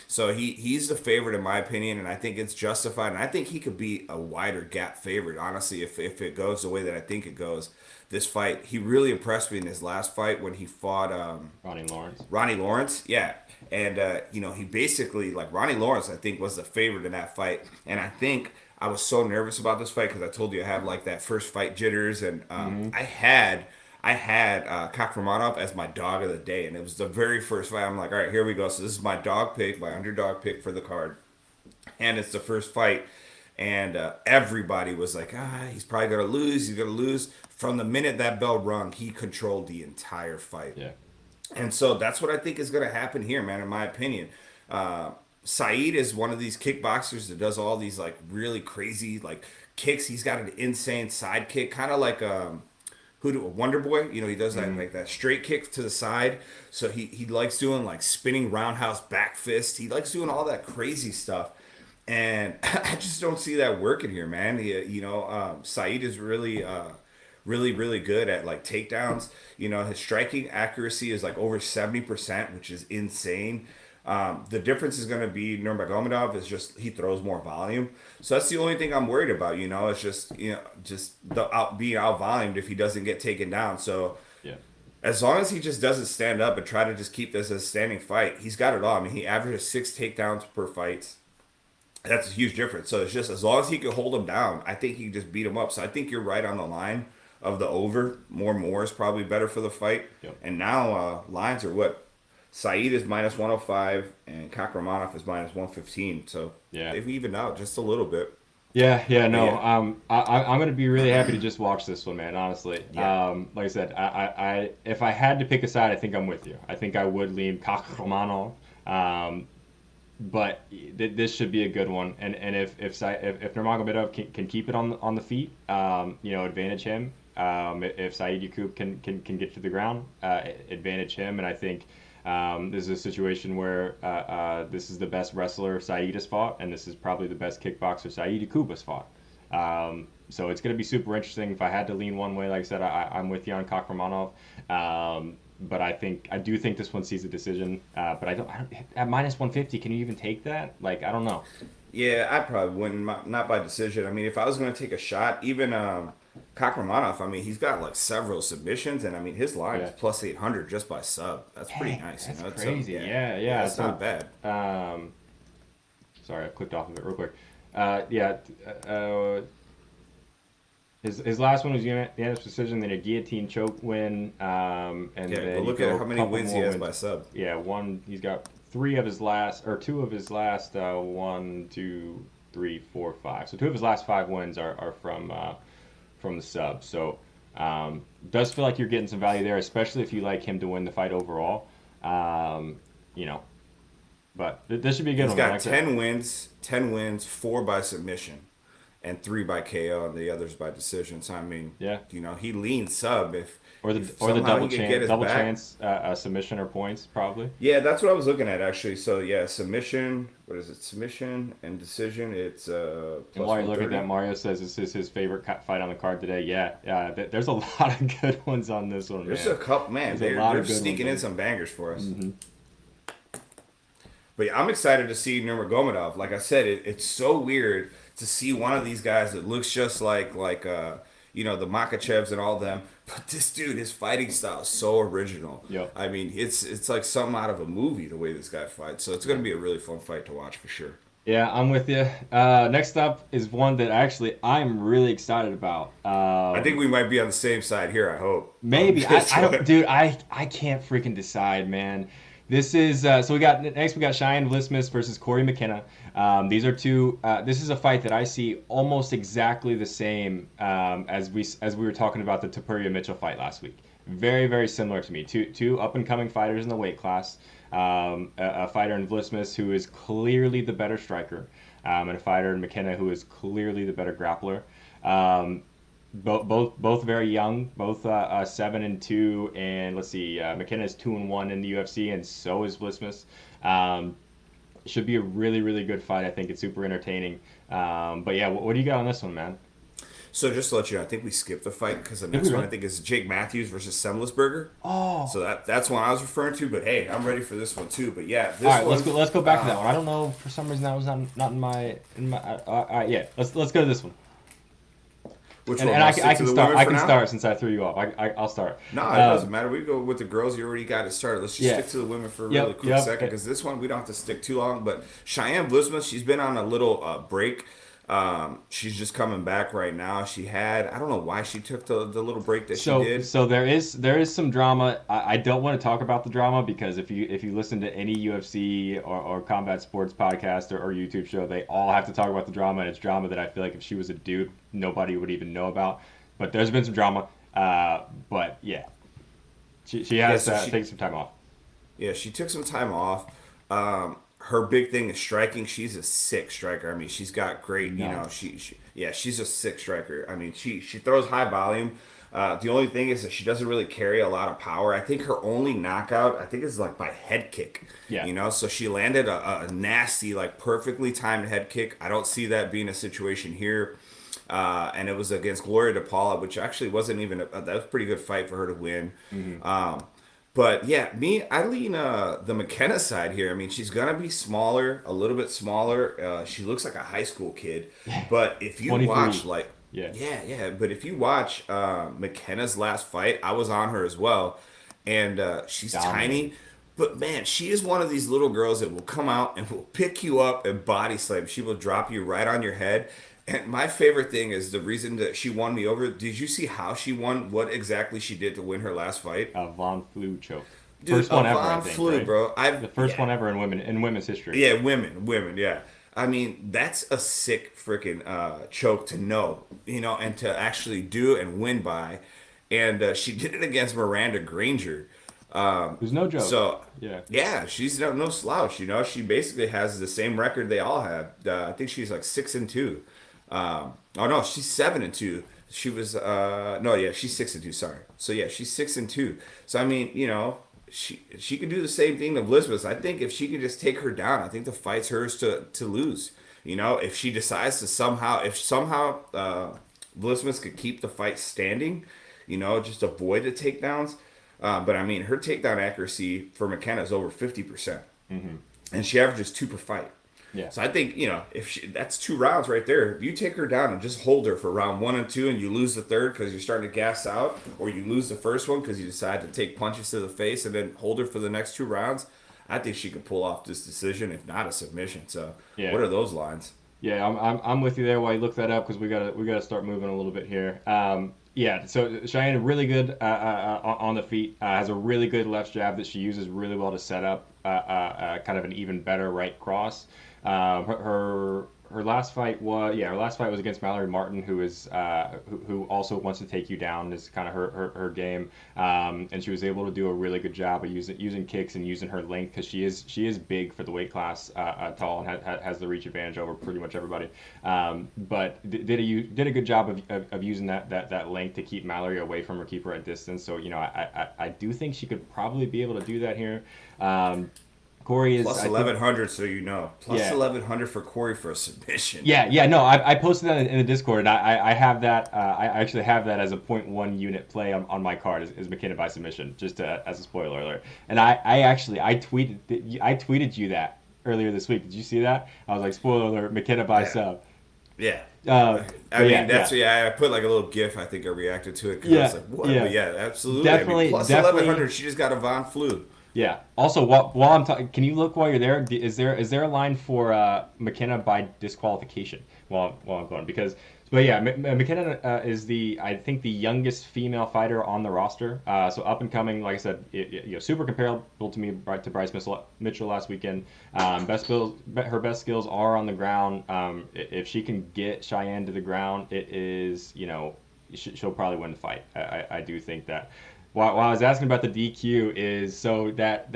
So he's the favorite in my opinion, and I think it's justified. And I think he could be a wider gap favorite, honestly, if it goes the way that I think it goes. This fight, he really impressed me in his last fight when he fought Ronnie Lawrence. Ronnie Lawrence, yeah. And you know, he basically like Ronnie Lawrence, I think, was the favorite in that fight. And I think I was so nervous about this fight because I told you I have like that first fight jitters, and Mm-hmm. I had Kakramanov as my dog of the day, and it was the very first fight. I'm like, all right, here we go. So this is my dog pick, my underdog pick for the card, and it's the first fight, and everybody was like, he's probably gonna lose. He's gonna lose. From the minute that bell rung, he controlled the entire fight. Yeah, And so that's what I think is going to happen here, man. In my opinion, Saeed is one of these kickboxers that does all these like really crazy like kicks. He's got an insane side kick, kind of like Wonder Boy. You know, he does that mm-hmm. like that straight kick to the side. So he likes doing like spinning roundhouse back fist. He likes doing all that crazy stuff. And I just don't see that working here, man. Saeed is really good at like takedowns. You know, his striking accuracy is like over 70%, which is insane. The difference is going to be Nurmagomedov is just he throws more volume. So that's the only thing I'm worried about. You know, it's just being out volumed if he doesn't get taken down. So yeah, as long as he just doesn't stand up and try to just keep this as a standing fight, he's got it all. I mean, he averages 6 takedowns per fight. That's a huge difference. So it's just as long as he can hold him down, I think he can just beat him up. So I think you're right on the line of the over. More is probably better for the fight. yep. And now lines are what? Saeed is -105 and Kakramanov is -115. So Yeah. they've evened out just a little bit. Yeah, But no. yeah, I'm gonna be really happy to just watch this one, man. Honestly, yeah, like I said, if I had to pick a side, I think I'm with you. I think I would lean Kakromano, but this should be a good one. And if Nurmagomedov can keep it on the feet, advantage him. If Saeed Yakub can get to the ground, advantage him. And I think this is a situation where this is the best wrestler Saeed has fought, and this is probably the best kickboxer Saeed Yakub has fought. So it's going to be super interesting. If I had to lean one way, like I said, I'm with you on Kakramanov. But I do think this one sees a decision. But I don't at -150. Can you even take that? Like I don't know. yeah. I probably wouldn't, not by decision. I mean, if I was going to take a shot, even Kakramanov, I mean, he's got like several submissions, and I mean, his line is Yeah. +800 just by sub. That's pretty Dang, nice, you that's know. crazy. Yeah, Yeah. it's not So bad. sorry, I clicked off of it real quick. Yeah. His last one was unanimous decision, then a guillotine choke win, and Yeah, but then you look go at a how many couple wins he more has wins. by sub. Yeah, one. He's got two of his last 1, 2, 3, 4, 5. So two of his last 5 wins are from the sub. So does feel like you're getting some value there, especially if you like him to win the fight overall. Um, you know, but this should be a good He's one, man. got Like I said, 10 wins, 4 by submission, and 3 by KO, and the others by decision. So I mean, yeah. you know, he leans sub Or the if or the somehow he could get his double back. chance submission or points probably. Yeah, that's what I was looking at actually. So yeah, submission. What is it? Submission and decision. It's And plus while you one look at that, thirty. Mario says this is his favorite fight on the card today. Yeah, there's a lot of good ones on this one, There's man. a couple, man. There's a They're lot they're of good ones sneaking in on. some bangers for us. Mm-hmm. But yeah, I'm excited to see Nurmagomedov. Like I said, it's so weird to see one of these guys that looks just the Makachevs and all them. But this dude, his fighting style is so original. Yep. I mean, it's like something out of a movie the way this guy fights. So it's going to be a really fun fight to watch for sure. Yeah, I'm with you. Next up is one that actually I'm really excited about. I think we might be on the same side here. I hope. Maybe I don't, dude. I can't freaking decide, man. This is so we got Cheyenne Vlismas versus Corey McKenna. These are two. This is a fight that I see almost exactly the same as we were talking about the Topuria Mitchell fight last week. Very very similar to me. Two up and coming fighters in the weight class. A fighter in Vlismas who is clearly the better striker, and a fighter in McKenna who is clearly the better grappler. Both very young, both 7-2, and let's see, McKenna is 2-1 in the UFC, and so is Vlismas. Should be a really really good fight. I think it's super entertaining. But yeah, what do you got on this one, man? So just to let you know, I think we skipped the fight because the next one I think is Jake Matthews versus Semlisberger. Oh, so that's one I was referring to. But hey, I'm ready for this one too. But yeah, this all right, one, let's go back to that one. I don't know, for some reason that was not in my all right, yeah, let's go to this one. Which and one? I can start. I can now? start since I threw you off. I'll start. No, it doesn't matter. We go with the girls. You already got it started. Let's just stick to the women for a really quick second because this one we don't have to stick too long. But Cheyenne Vlismas, she's been on a little break. She's just coming back right now. I don't know why she took the little break that she did. So there is some drama. I don't want to talk about the drama because if you listen to any UFC or combat sports podcast or YouTube show, they all have to talk about the drama, and it's drama that I feel like if she was a dude, nobody would even know about. But there's been some drama. But yeah, she has to take some time off. Yeah, she took some time off. Her big thing is striking. She's a sick striker. I mean, she's got great, she's a sick striker. I mean, she throws high volume. The only thing is that she doesn't really carry a lot of power. I think her only knockout, is like by head kick. Yeah. So she landed a nasty, like perfectly timed head kick. I don't see that being a situation here. And it was against Gloria DePaula, which actually wasn't even that was a pretty good fight for her to win. Mm-hmm. But yeah, I lean the McKenna side here. I mean, she's gonna be smaller, a little bit smaller. She looks like a high school kid. But if you watch, but if you watch McKenna's last fight, I was on her as well, and she's tiny. But man, she is one of these little girls that will come out and will pick you up and body slam. She will drop you right on your head. And my favorite thing is the reason that she won me over. Did you see how she won? What exactly she did to win her last fight? Von Flue choke. Dude, first one ever, I think. Flue, right? Bro. The first one ever in women's history. Yeah, women. Yeah. I mean, that's a sick freaking choke to know, and to actually do and win by. And she did it against Miranda Granger. Who's no joke. So yeah, she's no slouch. She basically has the same record they all have. I think she's like 6-2. Oh no, she's 7-2. She was she's 6-2. Sorry. So yeah, she's 6-2. So I mean, she could do the same thing to Vlismas. I think if she could just take her down, I think the fight's hers to lose. If she decides to somehow Vlismas could keep the fight standing, just avoid the takedowns. But I mean, her takedown accuracy for McKenna is over 50%, and she averages 2 per fight. Yeah. So I think if that's 2 rounds right there. If you take her down and just hold her for round 1 and 2, and you lose the third because you're starting to gas out, or you lose the first one because you decide to take punches to the face and then hold her for the next 2 rounds, I think she could pull off this decision, if not a submission. So what are those lines? Yeah, I'm with you there. While you look that up, because we gotta start moving a little bit here. So Cheyenne really good on the feet. Has a really good left jab that she uses really well to set up kind of an even better right cross. Her last fight was against Mallory Martin, who also wants to take you down. Is kind of her game, and she was able to do a really good job of using kicks and using her length because she is big for the weight class, tall, and has the reach advantage over pretty much everybody. But did a good job of using that length to keep Mallory away from her, keep her at distance. So I do think she could probably be able to do that here. Corey is plus 1100, so plus 1100 for Corey for a submission. No, I posted that in the Discord, and I have that. I actually have that as a 0.1 unit play on my card is McKenna by submission, just as a spoiler alert. And I tweeted you that earlier this week. Did you see that? I was like, spoiler alert, McKenna by sub. Yeah. I But mean, yeah, that's yeah, yeah. I put like a little GIF. I think I reacted to it because I was yeah, like, "What?" But yeah. yeah, absolutely. I mean, Definitely, plus definitely. 1100. She just got a Von Flu. Yeah. Also, while I'm talking, can you look while you're there? Is there a line for McKenna by disqualification while I'm going? Because, but yeah, McKenna is I think the youngest female fighter on the roster. So up and coming, like I said, super comparable to me to Bryce Mitchell last weekend. Her best skills are on the ground. If she can get Cheyenne to the ground, it is she'll probably win the fight. I do think that. While I was asking about the DQ is so that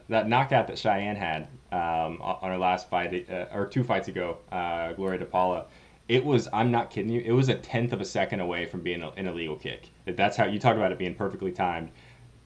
knockout that Cheyenne had on her last fight or two fights ago, Gloria DePaula, it was, I'm not kidding you, it was a tenth of a second away from being an illegal kick. That's how you talk about it being perfectly timed.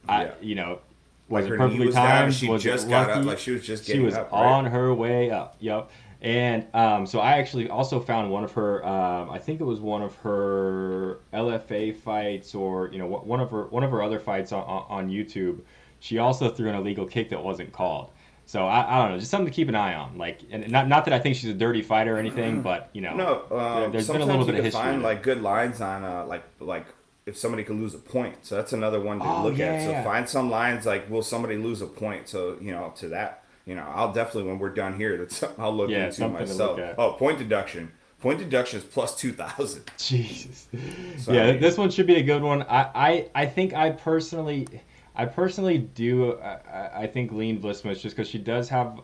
I Yeah. you know Like was it her knee perfectly was down and timed? she Was it just got up. lucky? Like she was just She getting was up, right? on her way up. Yep. And so I actually also found one of her, I think it was one of her LFA fights, or one of her other fights on YouTube. She also threw an illegal kick that wasn't called. So I don't know, just something to keep an eye on. Like, and not that I think she's a dirty fighter or anything, but No, there's been a little sometimes you bit of can history find there. like good lines on like if somebody could lose a point. So that's another one to Oh look yeah, at. yeah, So yeah. find some lines like will somebody lose a point? So to that, I'll definitely when we're done here, that's something I'll look Yeah, into something to look myself. at. Oh, point deduction. Point deduction is plus 2,000. Jesus. So I Yeah, this mean, one should be a good one. I think I personally do. I think lean Vlismus just because she does have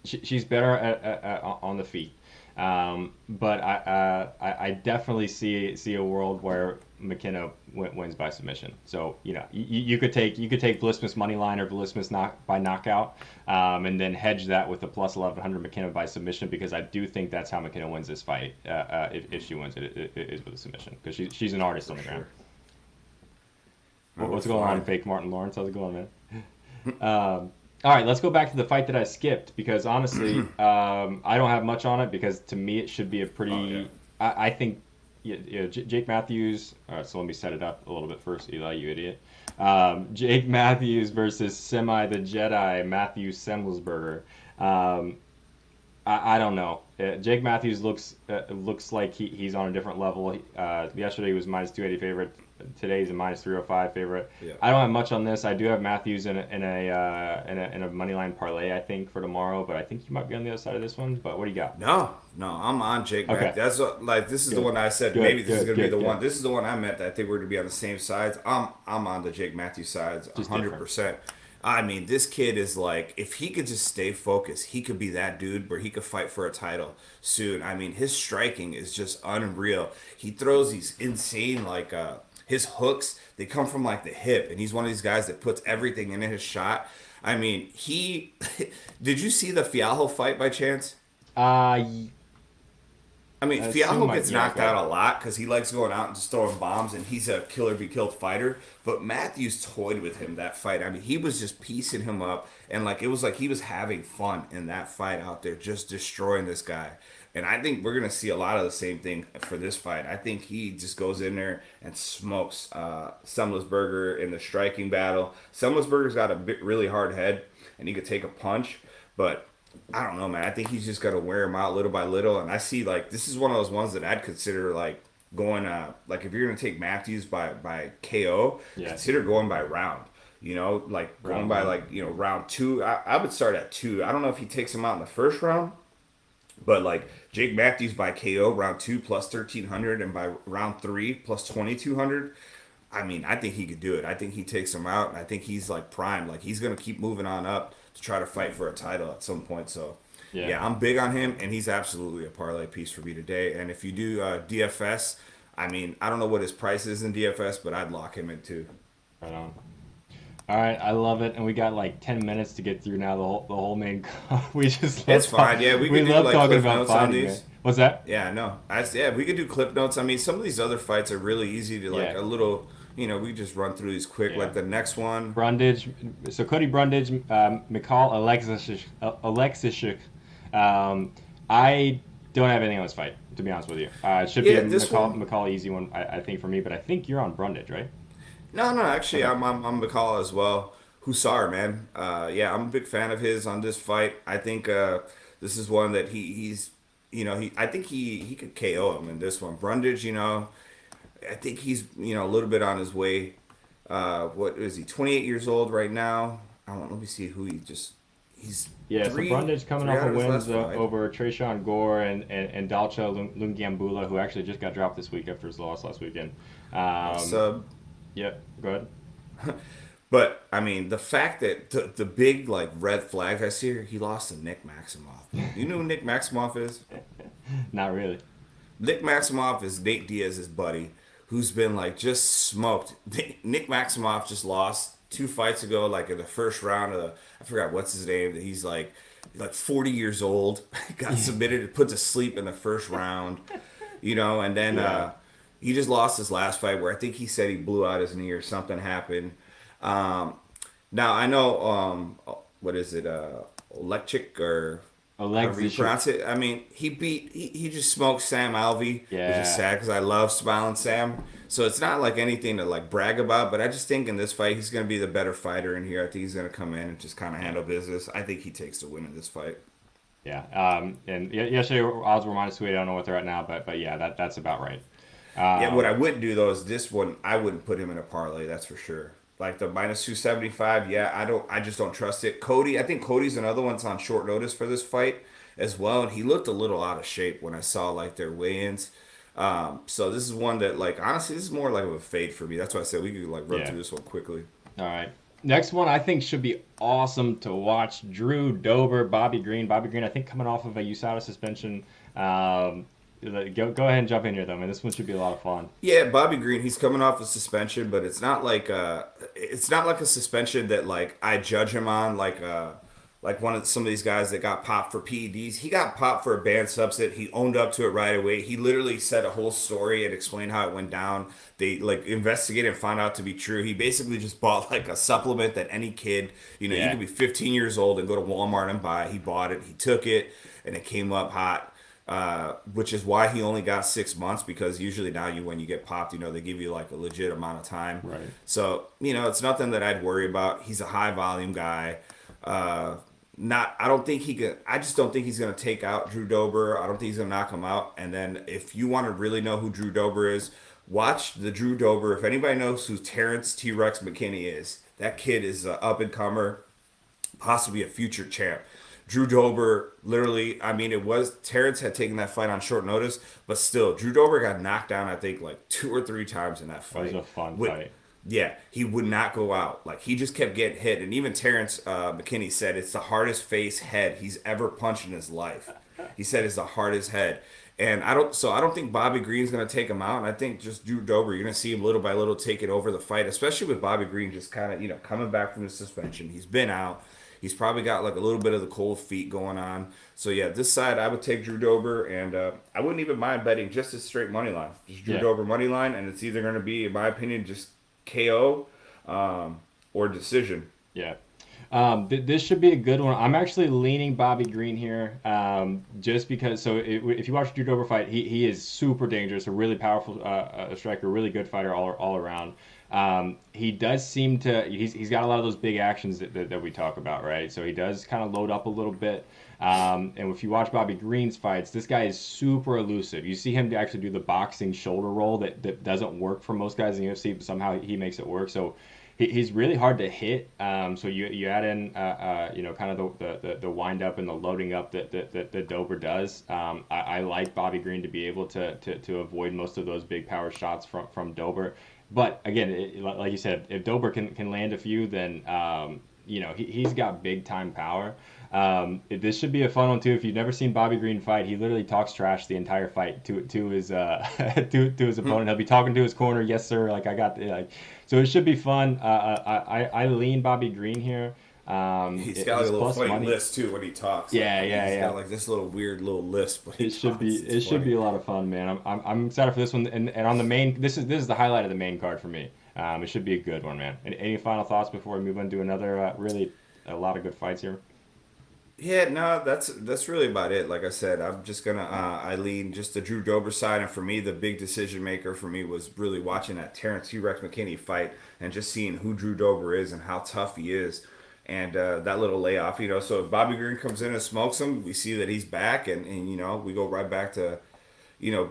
she's better on the feet. But I definitely see a world where McKenna wins by submission. So you could take Blismus money line or Blismus by knockout, and then hedge that with the plus 1100 McKenna by submission, because I do think that's how McKenna wins this fight. If she wins it is with a submission, because she's an artist for on the ground. sure. No, we're What's going on, fine. fake Martin Lawrence? How's it going, man? All right, let's go back to the fight that I skipped, because honestly, I don't have much on it, because to me it should be a Oh yeah. pretty. I think Jake Matthews. All right, so let me set it up a little bit first, Eli, you idiot. Jake Matthews versus Semi the Jedi Matthew Semelsberger. Um, I don't know. Jake Matthews looks like he's on a different level. Yesterday he was minus 280 favorite. Today he's a minus 305 favorite. Yeah. I don't have much on this. I do have Matthews in a money line parlay, I think, for tomorrow. But I think you might be on the other side of this one. But what do you got? No, I'm on Jake Mack. Okay, That's like this is the good, one I said maybe good, this is good, gonna be good, the one. good. This is the one I meant that I think we're gonna be on the same sides. I'm on the Jake Matthews sides Just different. 100%. I mean, this kid is like if he could just stay focused, he could be that dude where he could fight for a title soon. I mean, his striking is just unreal. He throws these insane his hooks, they come from like the hip, and he's one of these guys that puts everything in his shot. I mean, he did you see the Fialho fight by chance? Uh, I mean, I assume Fialho I gets yeah. knocked Go ahead. out a lot because he likes going out and just throwing bombs, and he's a killer be killed fighter. But Matthews toyed with him that fight. I mean, he was just piecing him up, and like it was like he was having fun in that fight out there, just destroying this guy. And I think we're gonna see a lot of the same thing for this fight. I think he just goes in there and smokes Semelsberger in the striking battle. Semelsberger's got a really hard head, and he could take a punch, but I don't know, man. I think he's just gonna wear him out little by little. And I see like this is one of those ones that I'd consider like going like if you're gonna take Matthews by KO, Yeah, consider going by round. Like going round by one. like round two. I would start at two. I don't know if he takes him out in the first round, but like Jake Matthews by KO round two plus 1,300, and by round three plus 2,200. I mean, I think he could do it. I think he takes him out, and I think he's like primed. Like he's gonna keep moving on up to try to fight for a title at some point. So, Yeah. yeah, I'm big on him, and he's absolutely a parlay piece for me today. And if you do DFS, I mean, I don't know what his price is in DFS, but I'd lock him in too. Right on. All right, I love it, and we got like 10 minutes to get through now. The whole main. We just It's love fine. Yeah, we we could do love like talking cliff about notes on fighting, man. these. What's that? Yeah, no, yeah, we could do clip notes. I mean, some of these other fights are really easy to like Yeah, a little. We just run through these quick. yeah. Like the next one. Brundage. So Cody Brundage, Mikhail Alexishik. I don't have anything on this fight, to be honest with you. It should be Yeah, a this one. McCall easy one, I think, for me. But I think you're on Brundage, right? No, actually, Okay. I'm McCall as well. Hussar, man. Yeah, I'm a big fan of his on this fight. I think this is one that I think he could KO him in this one. Brundage, I think he's a little bit on his way. What is he? 28 years old right now. I don't. Let me see who he's Yeah, so Brundage coming three off out of of his wins last five. over Trayshawn Gore and Dalcha Lungiambula, who actually just got dropped this week after his loss last weekend. Um, Sub. yep, go ahead. But I mean, the fact that the big like red flags I see here, he lost to Nick Maximoff. You know who Nick Maximoff is? Not really. Nick Maximoff is Nate Diaz's buddy, who's been like just smoked. Nick Maximoff just lost 2 fights ago, like in the first round of I forgot what's his name. He's like 40 years old, got submitted, put to sleep in the first round, and then Yeah. he just lost his last fight where I think he said he blew out his knee or something happened. Um, Now I know what is it, Electric or however you Alexis. pronounce it. I mean, he just smoked Sam Alvey, which is Yeah. sad because I love Smiling Sam. So it's not like anything to like brag about, but I just think in this fight he's going to be the better fighter in here. I think he's going to come in and just kind of handle business. I think he takes the win in this fight. Yeah. And yesterday odds were -2. I don't know what they're at now, but yeah, that's about right. Yeah, what I Um, wouldn't do though is this one. I wouldn't put him in a parlay. That's for sure. Like the -275. Yeah, I don't. I just don't trust it. Cody. I think Cody's another one's on short notice for this fight as well, and he looked a little out of shape when I saw like their weigh-ins. So this is one that like honestly, this is more like of a fade for me. That's why I said we could like run yeah. through this one quickly. All right. Next one I think should be awesome to watch. Drew Dober, Bobby Green. Bobby Green, I think coming off of a USADA suspension. Go ahead and jump in here though, man. This one should be a lot of fun. Yeah, Bobby Green, he's coming off a suspension, but it's not like a suspension that like I judge him on like some of these guys that got popped for PEDs. He got popped for a banned substance. He owned up to it right away. He literally said a whole story and explained how it went down. They like investigated and found out to be true. He basically just bought like a supplement that any kid, you Yeah. could be 15 years old and go to Walmart and buy. He bought it. He took it, and it came up hot. Which is why he only got 6 months because usually now when you get popped, they give you like a legit amount of time. Right. So it's nothing that I'd worry about. He's a high volume guy. Not I don't think he could. I just don't think he's gonna take out Drew Dober. I don't think he's gonna knock him out. And then if you want to really know who Drew Dober is, watch the Drew Dober. If anybody knows who Terrence T Rex McKinney is, that kid is an up and comer, possibly a future champ. Drew Dober, literally, I mean, it was Terrence had taken that fight on short notice, but still, Drew Dober got knocked down, I think, like 2 or 3 times in that It was fight. a fun With, fight. yeah, he would not go out. Like, he just kept getting hit. And even Terrence McKinney said it's the hardest face head he's ever punched in his life. He said it's the hardest head. And I don't think Bobby Green's going to take him out. And I think just Drew Dober, you're going to see him little by little taking over the fight, especially with Bobby Green just kind of, coming back from the suspension. He's been out. He's probably got like a little bit of the cold feet going on. So yeah, this side I would take Drew Dober, and I wouldn't even mind betting just a straight money line, just Drew Yeah. Dober money line, and it's either going to be, in my opinion, just KO or decision. Yeah. This should be a good one. I'm actually leaning Bobby Green here, just because. So if you watch Drew Dober fight, he is super dangerous, a really powerful striker, really good fighter all around. He does seem to. He's got a lot of those big actions that we talk about, right? So he does kind of load up a little bit. And if you watch Bobby Green's fights, this guy is super elusive. You see him actually do the boxing shoulder roll that doesn't work for most guys in the UFC, but somehow he makes it work. So he's really hard to hit. So you add in kind of the wind up and the loading up that Dober does. I like Bobby Green to be able to avoid most of those big power shots from Dober. But again, like you said, if Dober can land a few, then he's got big time power. This should be a fun one too. If you've never seen Bobby Green fight, he literally talks trash the entire fight to his to his opponent. He'll be talking to his corner, yes sir, like I got like. So it should be fun. I lean Bobby Green here. He's got like He's a little plus funny money. list too when he talks. Yeah, Like, yeah, he's yeah. got like this little weird little list when he It should talks. be It's it should funny. be a lot of fun, man. I'm excited for this one, and on the main this is the highlight of the main card for me. It should be a good one, man. Any final thoughts before we move on to another really a lot of good fights here? Yeah, no, that's really about it. Like I said, I'm just gonna I lean just the Drew Dober side, and for me, the big decision maker for me was really watching that Terrence T Rex McKinney fight and just seeing who Drew Dober is and how tough he is. and that little layoff. So if Bobby Green comes in and smokes him, we see that he's back, and we go right back to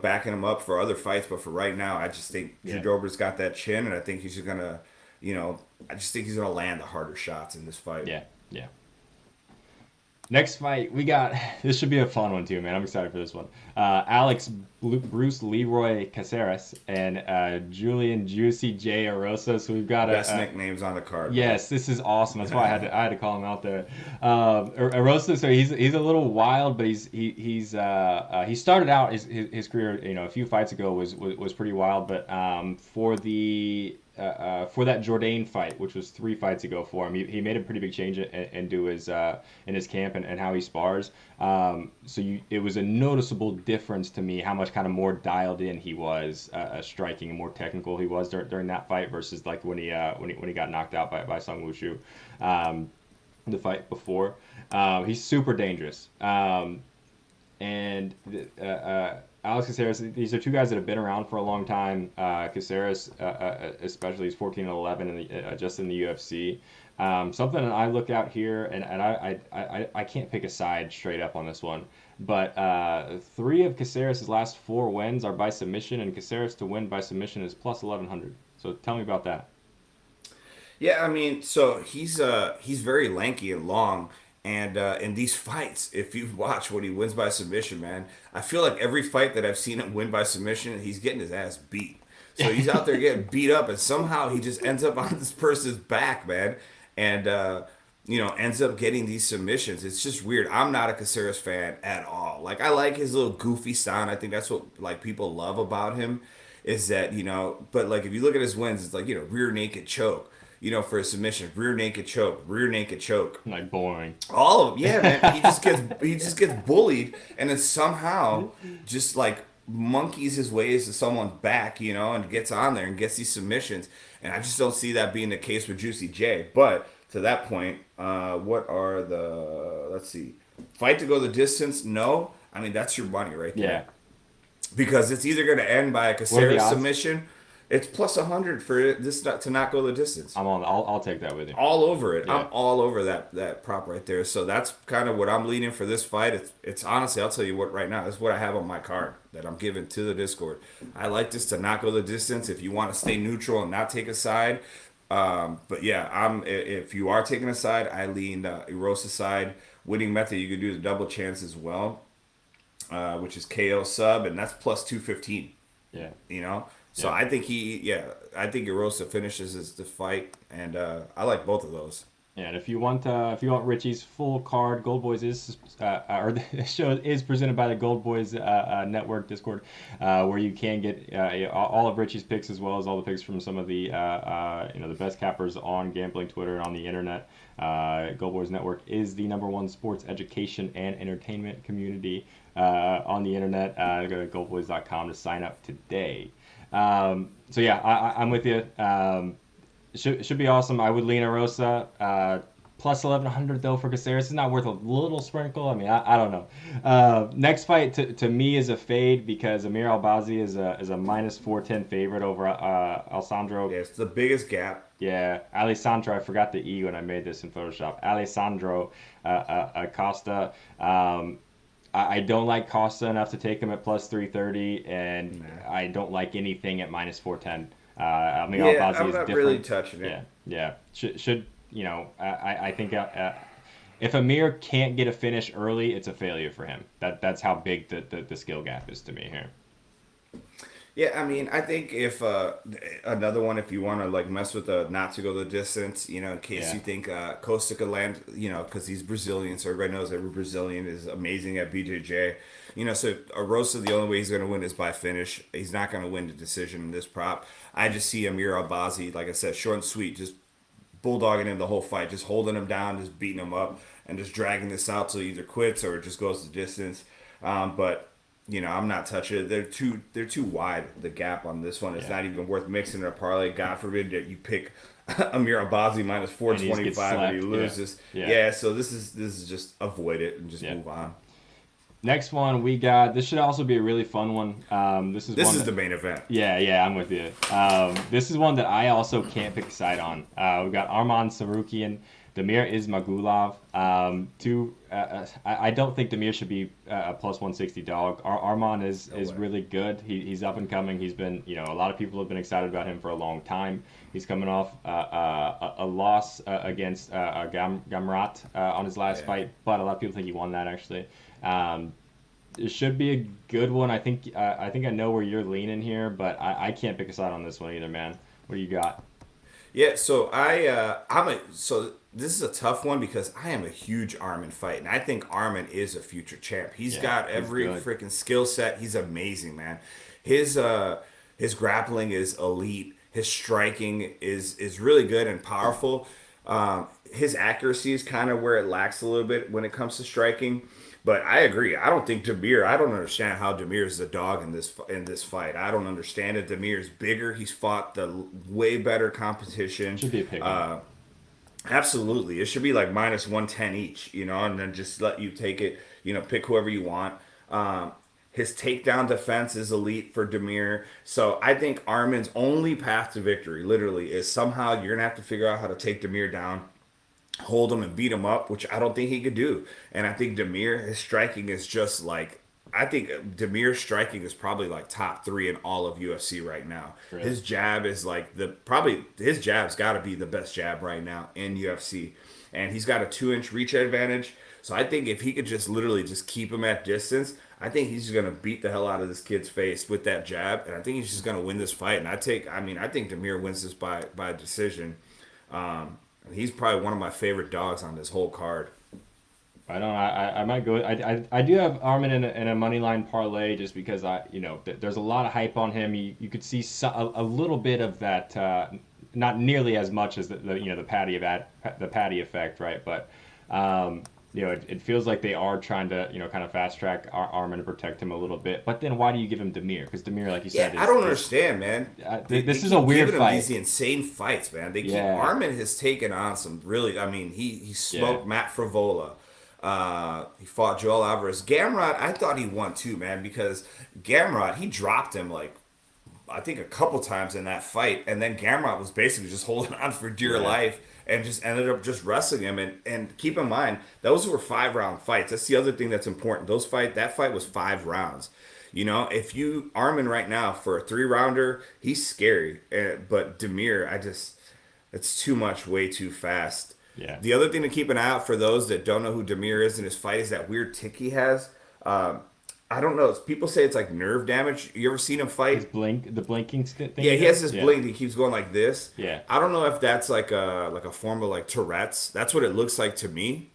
backing him up for other fights. But for right now, I just think Drew Yeah, Dober's got that chin, and I think he's just gonna, I just think he's gonna land the harder shots in this fight. yeah, yeah. Next fight, we got. This should be a fun one too, man. I'm excited for this one. Bruce Leroy Caceres and Julian Juicy J Arosa. So we've got Best nicknames on the card. yes, this is awesome. That's why I had to call him out there. Arosa, so he's a little wild, but he started out his career, a few fights ago was pretty wild, but for that Jourdain fight, which was 3 fights ago for him, he made a pretty big change into his in his camp and how he spars. It was a noticeable difference to me how much kind of more dialed in he was, striking, and more technical he was during that fight versus like when he got knocked out by Sung Wushu, the fight before. He's super dangerous. And Alex Caceres, these are two guys that have been around for a long time. Caceres, especially, he's 14-11 just in the UFC. Something that I look out here, and I can't pick a side straight up on this one, but 3 of Caceres' last 4 wins are by submission, and Caceres to win by submission is plus 1100. So tell me about that. Yeah, I mean, so he's very lanky and long, and in these fights, if you watch when he wins by submission, man, I feel like every fight that I've seen him win by submission, he's getting his ass beat. So he's out there getting beat up, and somehow he just ends up on this person's back, man, and ends up getting these submissions. It's just weird. I'm not a Caceres fan at all. Like, I like his little goofy sound. I think that's what like people love about him, is that But like if you look at his wins, it's like rear naked choke. For a submission, rear naked choke. Like boring. All of them, yeah, man. He just gets bullied, and then somehow just like monkeys his ways to someone's back, and gets on there and gets these submissions. And I just don't see that being the case with Juicy J. But to that point, what are the let's see, fight to go the distance? No, I mean that's your money right there. Yeah. Because it's either going to end by a What are the Caceres odds? submission. It's plus 100 for this to not go the distance. I'll take that with you. All over it. Yeah. I'm all over that prop right there. So that's kind of what I'm leading for this fight. It's honestly, I'll tell you what right now, this is what I have on my card that I'm giving to the Discord. I like this to not go the distance if you want to stay neutral and not take a side. But yeah, if you are taking a side, I lean Erosa side. Winning method, you could do the double chance as well, which is KO sub, and that's plus 215. Yeah. So Yeah. I think Erosa finishes the fight, and I like both of those. Yeah, and if you want Richie's full card, Gold Boys is or the show is presented by the Gold Boys Network Discord, where you can get all of Richie's picks as well as all the picks from some of the the best cappers on gambling Twitter and on the internet. Gold Boys Network is the #1 sports education and entertainment community on the internet. Go to goldboys.com to sign up today. So yeah, I'm with you. Should be awesome. I would lean Arosa. Plus 1100 though for Caceres. It's not worth a little sprinkle. I mean, I don't know. Next fight to me is a fade because Amir Albazi is a minus 410 favorite over Alessandro. Yeah, it's the biggest gap. Yeah, Alessandro. I forgot the E when I made this in Photoshop. Alessandro Costa. I don't like Costa enough to take him at plus 330, and I don't like anything at minus 410. I mean, Yeah, Albazi I'm is not different. really touching it. Yeah. Should I think if Amir can't get a finish early, it's a failure for him. That's how big the skill gap is to me here. Yeah, I mean, I think if another one, if you want to like mess with the not to go the distance, in case Yeah. you think Costa could land, because he's Brazilian, so everybody knows every Brazilian is amazing at BJJ. So Arosa, the only way he's going to win is by finish. He's not going to win the decision in this prop. I just see Amir Albazi, like I said, short and sweet, just bulldogging him the whole fight, just holding him down, just beating him up, and just dragging this out till he either quits or it just goes the distance. But I'm not touching it. They're too wide. The gap on this one, it's not even worth mixing in a parlay. God forbid that you pick Amir Albazi minus And he just gets 425 and he slapped. loses. Yeah. Yeah. So this is just avoid it and just move on. Next one we got. This should also be a really fun one. This is The main event. Yeah, I'm with you. This is one that I also can't pick a side on. We've got Arman Sarukian Damir Ismagulov. I don't think Damir should be a plus 160 dog. Arman No is way. really good. He's up and coming. He's been, a lot of people have been excited about him for a long time. He's coming off a loss against Gamrat on his last Yeah. fight, but a lot of people think he won that actually. Um, it should be a good one. I think I know where you're leaning here, but I can't pick a side on this one either, man. What do you got? Yeah, so so this is a tough one because I am a huge Armin fight, and I think Armin is a future champ. He's Yeah, got he's every good. freaking skill set. He's amazing, man. His his grappling is elite. His striking is really good and powerful. His accuracy is kind of where it lacks a little bit when it comes to striking. But I agree. I don't think Demir. I don't understand how Demir is a dog in this fight. I don't understand it. Demir is bigger. He's fought the way better competition. Should be a pick 'em. Absolutely, it should be like minus 110 each, and then just let you take it. Pick whoever you want. Um, his takedown defense is elite for Demir. So I think Armin's only path to victory, literally, is somehow you're gonna have to figure out how to take Demir down, hold him and beat him up, which I don't think he could do. And I think Demir, his striking is just like I think Demir's striking is probably like top three in all of UFC right now. Really? His jab is like probably his jab's got to be the best jab right now in UFC, and he's got a 2 inch reach advantage. So I think if he could just literally just keep him at distance, I think he's just gonna beat the hell out of this kid's face with that jab, and I think he's just gonna win this fight. And I think Demir wins this by decision. He's probably one of my favorite dogs on this whole card. I don't know. I might go. I do have Armin in a money line parlay just because there's a lot of hype on him. You could see a little bit of that, not nearly as much as the Patty effect, right? But it feels like they are trying to kind of fast track Armin to protect him a little bit. But then why do you give him Demir? Because Demir, like you Yeah, said, I is don't is understand, man. They this is a keep weird giving him these fight. insane fights, man. They keep Yeah, Armin has taken on some really. I mean, he yeah, smoked Matt Frivola. He fought Joel Alvarez. Gamrot, I thought he won too, man, because Gamrot he dropped him like I think a couple times in that fight, and then Gamrot was basically just holding on for dear yeah. life and just ended up just wrestling him. And keep in mind, those were 5 round fights. That's the other thing that's important. That fight was 5 rounds. If you Armin right now for a 3 rounder, he's scary. But Demir, it's too much, way too fast. Yeah. The other thing to keep an eye out for those that don't know who Demir is in his fight is that weird tick he has. Um, I don't know. People say it's like nerve damage. You ever seen him His fight? the blinking thing Yeah, he he has does. this Yeah, blink. He keeps going like this. yeah. I don't know if that's like a form of like Tourette's. That's what it looks like to me.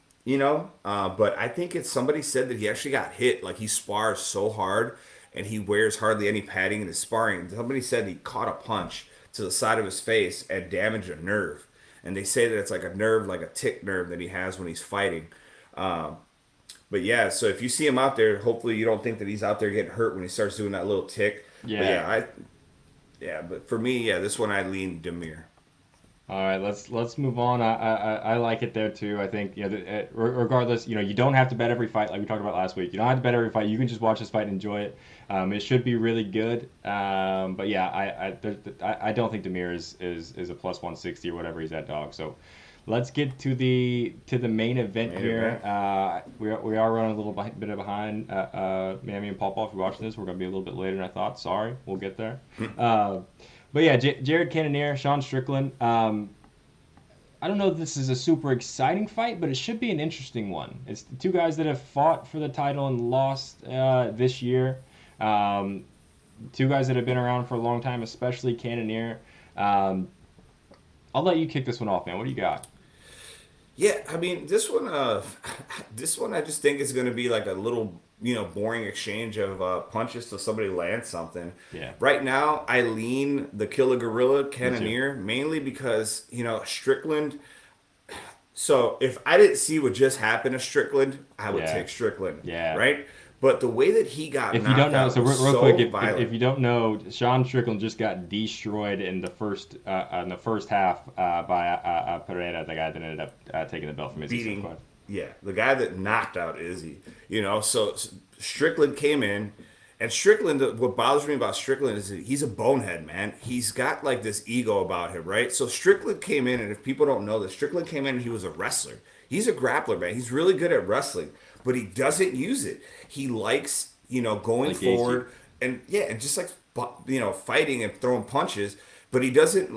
But I think it's somebody said that he actually got hit. Like he spars so hard, and he wears hardly any padding in his sparring. Somebody said he caught a punch to the side of his face and damaged a nerve. And they say that it's like a nerve, like a tick nerve that he has when he's fighting. Um, but yeah, so if you see him out there, hopefully you don't think that he's out there getting hurt when he starts doing that little tick. But Yeah. but for me, yeah, this one I lean Demir. All right, let's move on. I like it there too. I think regardless, you don't have to bet every fight like we talked about last week. You don't have to bet every fight. You can just watch this fight and enjoy it. It should be really good. But yeah, I don't think Demir is a plus 160 or whatever he's at, dog. So let's get to the main event Main here. event. We are running a little bit of behind. Mammy and Pawpaw, if you're watching this, we're gonna be a little bit later than I thought. Sorry, we'll get there. But yeah, Jared Cannonier, Sean Strickland. I don't know if this is a super exciting fight, but it should be an interesting one. It's the two guys that have fought for the title and lost this year. Um, Two guys that have been around for a long time, especially Cannonier. Um, I'll let you kick this one off, man. What do you got? Yeah, I mean this one. This one I just think is going to be like a little, boring exchange of punches till somebody lands something. Yeah, Right now, I lean the Killer Gorilla me too. Cannoneer mainly because Strickland. So if I didn't see what just happened to Strickland, I would Yeah, take Strickland, yeah. right? But the way that he got If you don't knocked know, out so was real quick, so if violent. you don't know, Sean Strickland just got destroyed in the first half by Pereira, the guy that ended up taking the belt from Izzy so Beating, far. yeah, the guy that knocked out Izzy. So Strickland came in And Strickland, what bothers me about Strickland is that he's a bonehead, man. He's got like this ego about him, right? So Strickland came in, and if people don't know this, Strickland came in and he was a wrestler. He's a grappler, man. He's really good at wrestling, but he doesn't use it. He likes, going Like Gaethje. forward and yeah, and just like fighting and throwing punches. But he doesn't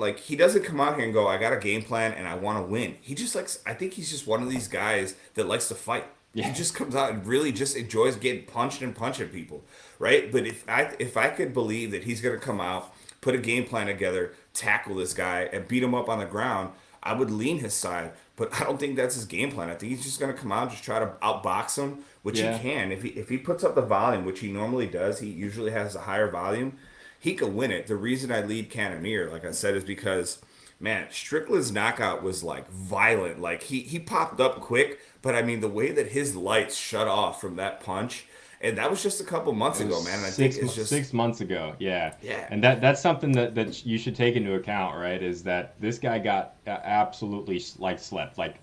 come out here and go, I got a game plan and I want to win. He just likes. I think he's just one of these guys that likes to fight. He Yeah. just comes out and really just enjoys getting punched and punching people, right? But if I could believe that he's gonna come out, put a game plan together, tackle this guy, and beat him up on the ground, I would lean his side. But I don't think that's his game plan. I think he's just gonna come out and just try to outbox him, which he Yeah. can. If he puts up the volume, which he normally does, he usually has a higher volume. He could win it. The reason I lead Cannonier, like I said, is because man, Strickland's knockout was like violent. Like he popped up quick, but I mean the way that his lights shut off from that punch, and that was just a couple months It was ago, man. And I think it's just 6 months ago, yeah, yeah, and that's something that you should take into account, right? Is that this guy got absolutely like slept, like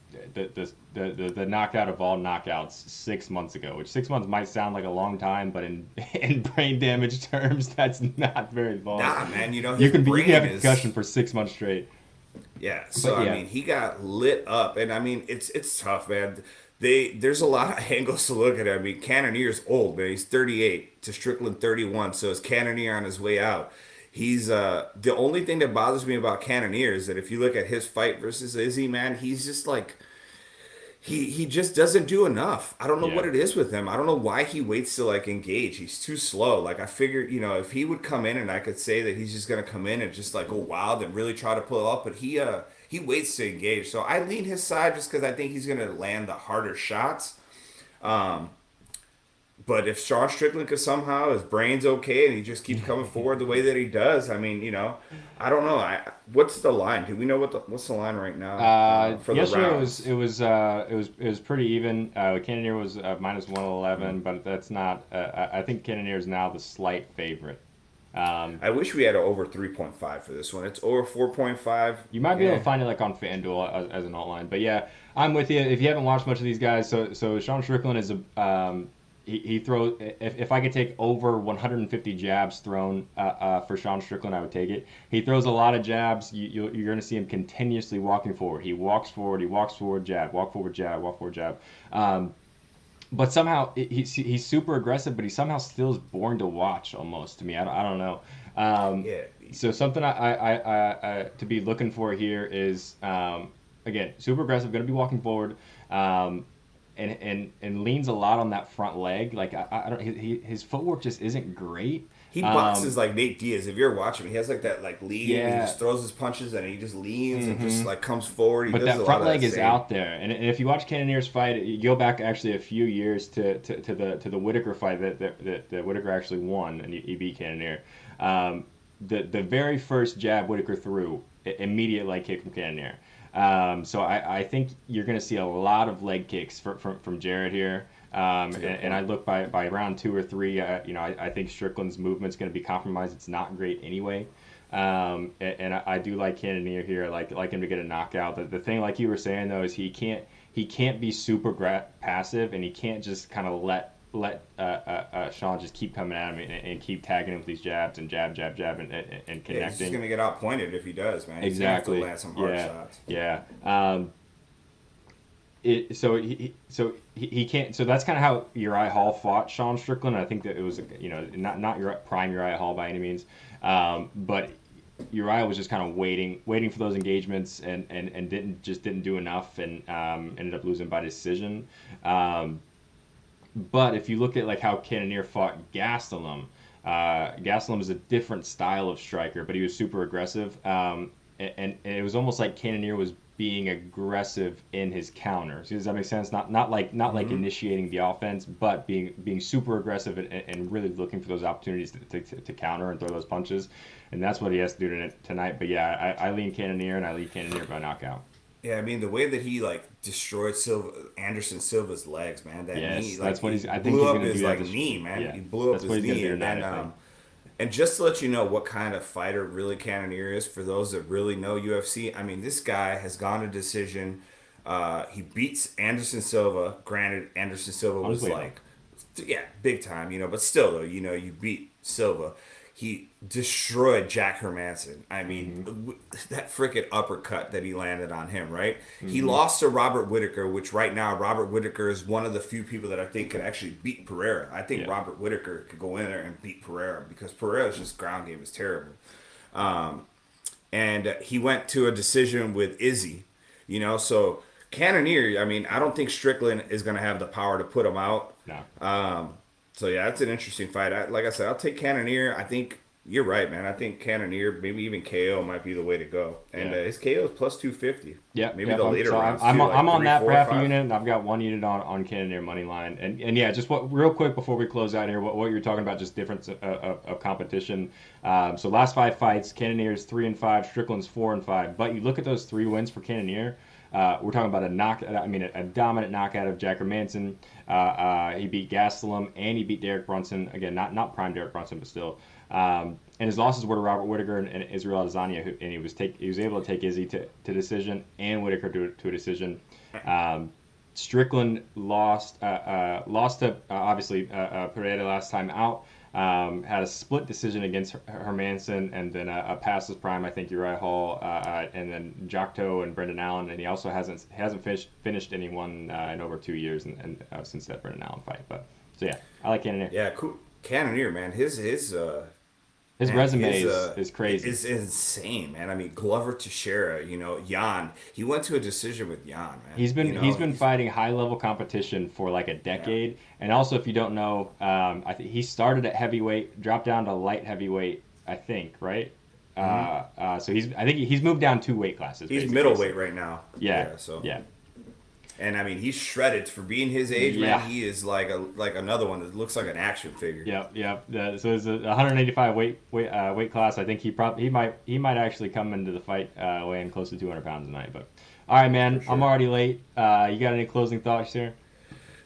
the knockout of all knockouts 6 months ago, which 6 months might sound like a long time, but in in brain damage terms, that's not very long. nah, man. You His you can brain have a is concussion for 6 months straight, yeah. So but I yeah, mean, he got lit up, and I mean it's tough, man. There's a lot of angles to look at. I mean, Cannonier's old, man. He's 38 to Strickland 31, so it's Cannonier on his way out. He's the only thing that bothers me about Cannonier is that if you look at his fight versus Izzy, man, he's just like he just doesn't do enough. I don't know yeah. what it is with him. I don't know why he waits to like engage. He's too slow. Like I figured, if he would come in and I could say that he's just gonna come in and just like go wild and really try to pull it off, but he waits to engage. So I lean his side just because I think he's gonna land the harder shots. Um, but if Sean Strickland could somehow his brain's okay and he just keeps coming forward the way that he does, I mean, I don't know. What's the line? Do we know what's the line right now for the Yesterday rounds? it was pretty even. Cannonier was minus 111, but that's not. I think Cannonier is now the slight favorite. Um, I wish we had an over 3.5 for this one. It's over 4.5. you might be able Yeah. to find it like on FanDuel as an alt line, but yeah, I'm with you. If you haven't watched much of these guys, so Sean Strickland is a he throws. If I could take over 150 jabs thrown for Sean Strickland, I would take it. He throws a lot of jabs. You're going to see him continuously walking forward. He walks forward, jab, walk forward, jab, walk forward, jab. But somehow he's super aggressive, but he somehow still is boring to watch almost to me. I don't know. Um, Yeah. so something I to be looking for here is again super aggressive, going to be walking forward, and leans a lot on that front leg. Like I don't his footwork just isn't great. He Um, boxes like Nate Diaz. If you're watching him, he has like that like lead and he yeah. just throws his punches and he just leans and just hmm like comes forward. He But does a that lot front of leg that is same. out there, and if you watch Cannonier's fight, you go back actually a few years to the Whitaker fight that Whitaker actually won, and he beat Cannonier. Um, the very first jab Whitaker threw, immediate leg kick from Cannonier. So I think you're going to see a lot of leg kicks from Jared here. That's a good And I point. look by round 2 or 3, I think Strickland's movement's going to be compromised. It's not great anyway. And I do like Cannonier here. I like him to get a knockout. The thing, like you were saying though, is he can't be super passive, and he can't just kind of let Sean just keep coming at him and keep tagging him with these jabs and jab and Yeah, he's just connecting. gonna get outpointed if he does, man. He's gonna have to Exactly. land some hard Yeah. shots. Yeah. So he can't. So that's kind of how Uriah Hall fought Sean Strickland. I think that it was not your prime Uriah Hall by any means, but Uriah was just kind of waiting for those engagements and didn't do enough and ended up losing by decision. Um, but if you look at like how Cannonier fought Gastelum, Gastelum is a different style of striker, but he was super aggressive. And it was almost like Cannonier was being aggressive in his counters. Does that make sense? Not like Hmm. initiating the offense, but being super aggressive and really looking for those opportunities to counter and throw those punches. And that's what he has to do tonight. But yeah, I lean Cannonier, and I lean Cannonier by knockout. Yeah, I mean the way that he like destroyed Anderson Silva's legs, man. That knee, Yes, like that's what he he's. I think blew he's up going to his do that. like knee, man. Yeah, He blew up that's what his he's going to knee, do and tonight. then I think. and just to let you know what kind of fighter really Cannonier is, for those that really know UFC, I mean this guy has gone to decision. He beats Anderson Silva. Granted, Anderson Silva On his was way out. like Yeah, big time, but still though, you beat Silva. He destroyed Jack Hermanson. I mean, Mm-hmm. that freaking uppercut that he landed on him, right? He Mm-hmm. lost to Robert Whitaker, which right now Robert Whitaker is one of the few people that I think could actually beat Pereira. I think Yeah. Robert Whitaker could go in there and beat Pereira because Pereira's just ground game is terrible. Um, and he went to a decision with Izzy, so Cannonier, I mean, I don't think Strickland is going to have the power to put him out. No. Um, so yeah, that's an interesting fight. Like I said, I'll take Cannonier. I think you're right, man. I think Cannonier, maybe even KO might be the way to go. And Yeah. his KO is plus 250. Yep, Maybe yep. the later So rounds too, I'm like on three, that for four, half a five. unit, and I've got one unit on Cannoneer money line, and yeah, just what real quick before we close out here, what you're talking about, just difference of competition. So last 5 fights, Cannoneer's 3-5, Strickland's 4-5. But you look at those 3 wins for Cannonier. We're talking about a dominant knockout of Jack Hermanson. He beat Gastelum and he beat Derek Brunson. Again, not prime Derek Brunson, but still. And his losses were to Robert Whitaker and Israel Adesanya, and he was able to take Izzy to decision and Whitaker to a decision. Strickland lost to obviously Pereira last time out. Had a split decision against Hermanson, and then past his prime, I think Uriah Hall, and then Jocto and Brendan Allen, and he also hasn't finished anyone in over 2 years, and since that Brendan Allen fight. But so yeah, I like Cannonier. Yeah, cool. Cannonier, man. His Man, resume his is crazy. is insane, man. I mean, Glover Teixeira, Jan. He went to a decision with Jan, man. He's been fighting high level competition for like a Yeah. decade, and also if you don't know, I think he started at heavyweight, dropped down to light heavyweight, I think, right? hmm So I think he's moved down 2 weight classes He's basically. So, middleweight right now. yeah, Yeah, so yeah, and I mean, he's shredded for being his age, man. yeah. He is like another one that looks like an action figure. Yep, yep. So it's a 185 weight class. I think he might actually come into the fight weighing close to 200 pounds tonight. But all right, For man. I'm sure. already late. You got any closing thoughts here?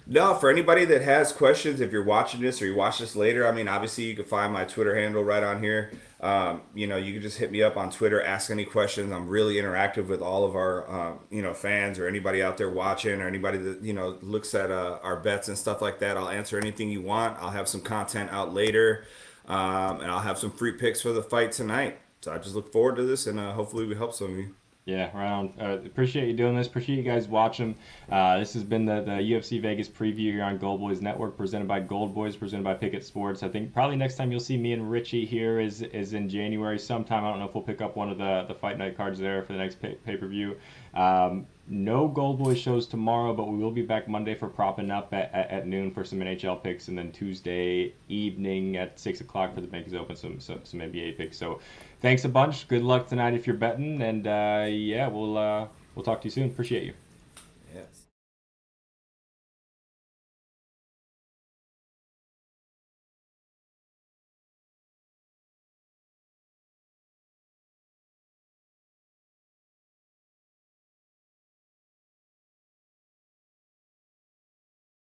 No, for anybody that has questions, if you're watching this or you watch this later, I mean, obviously you can find my Twitter handle right on here. You can just hit me up on Twitter, ask any questions. I'm really interactive with all of our, fans or anybody out there watching or anybody that, looks at our bets and stuff like that. I'll answer anything you want. I'll have some content out later, and I'll have some free picks for the fight tonight. So I just look forward to this, and hopefully we help some of you. Yeah, right on. Appreciate you doing this. Appreciate you guys watching. This has been the UFC Vegas preview here on Gold Boys Network, presented by Gold Boys, presented by Pickett Sports. I think probably next time you'll see me and Richie here is in January sometime. I don't know if we'll pick up one of the fight night cards there for the next pay-per-view. No Gold Boys shows tomorrow, but we will be back Monday for propping up at noon for some NHL picks, and then Tuesday evening at 6 o'clock for the Vegas Open, some NBA picks. So thanks a bunch. Good luck tonight if you're betting, and yeah, we'll talk to you soon. Appreciate you.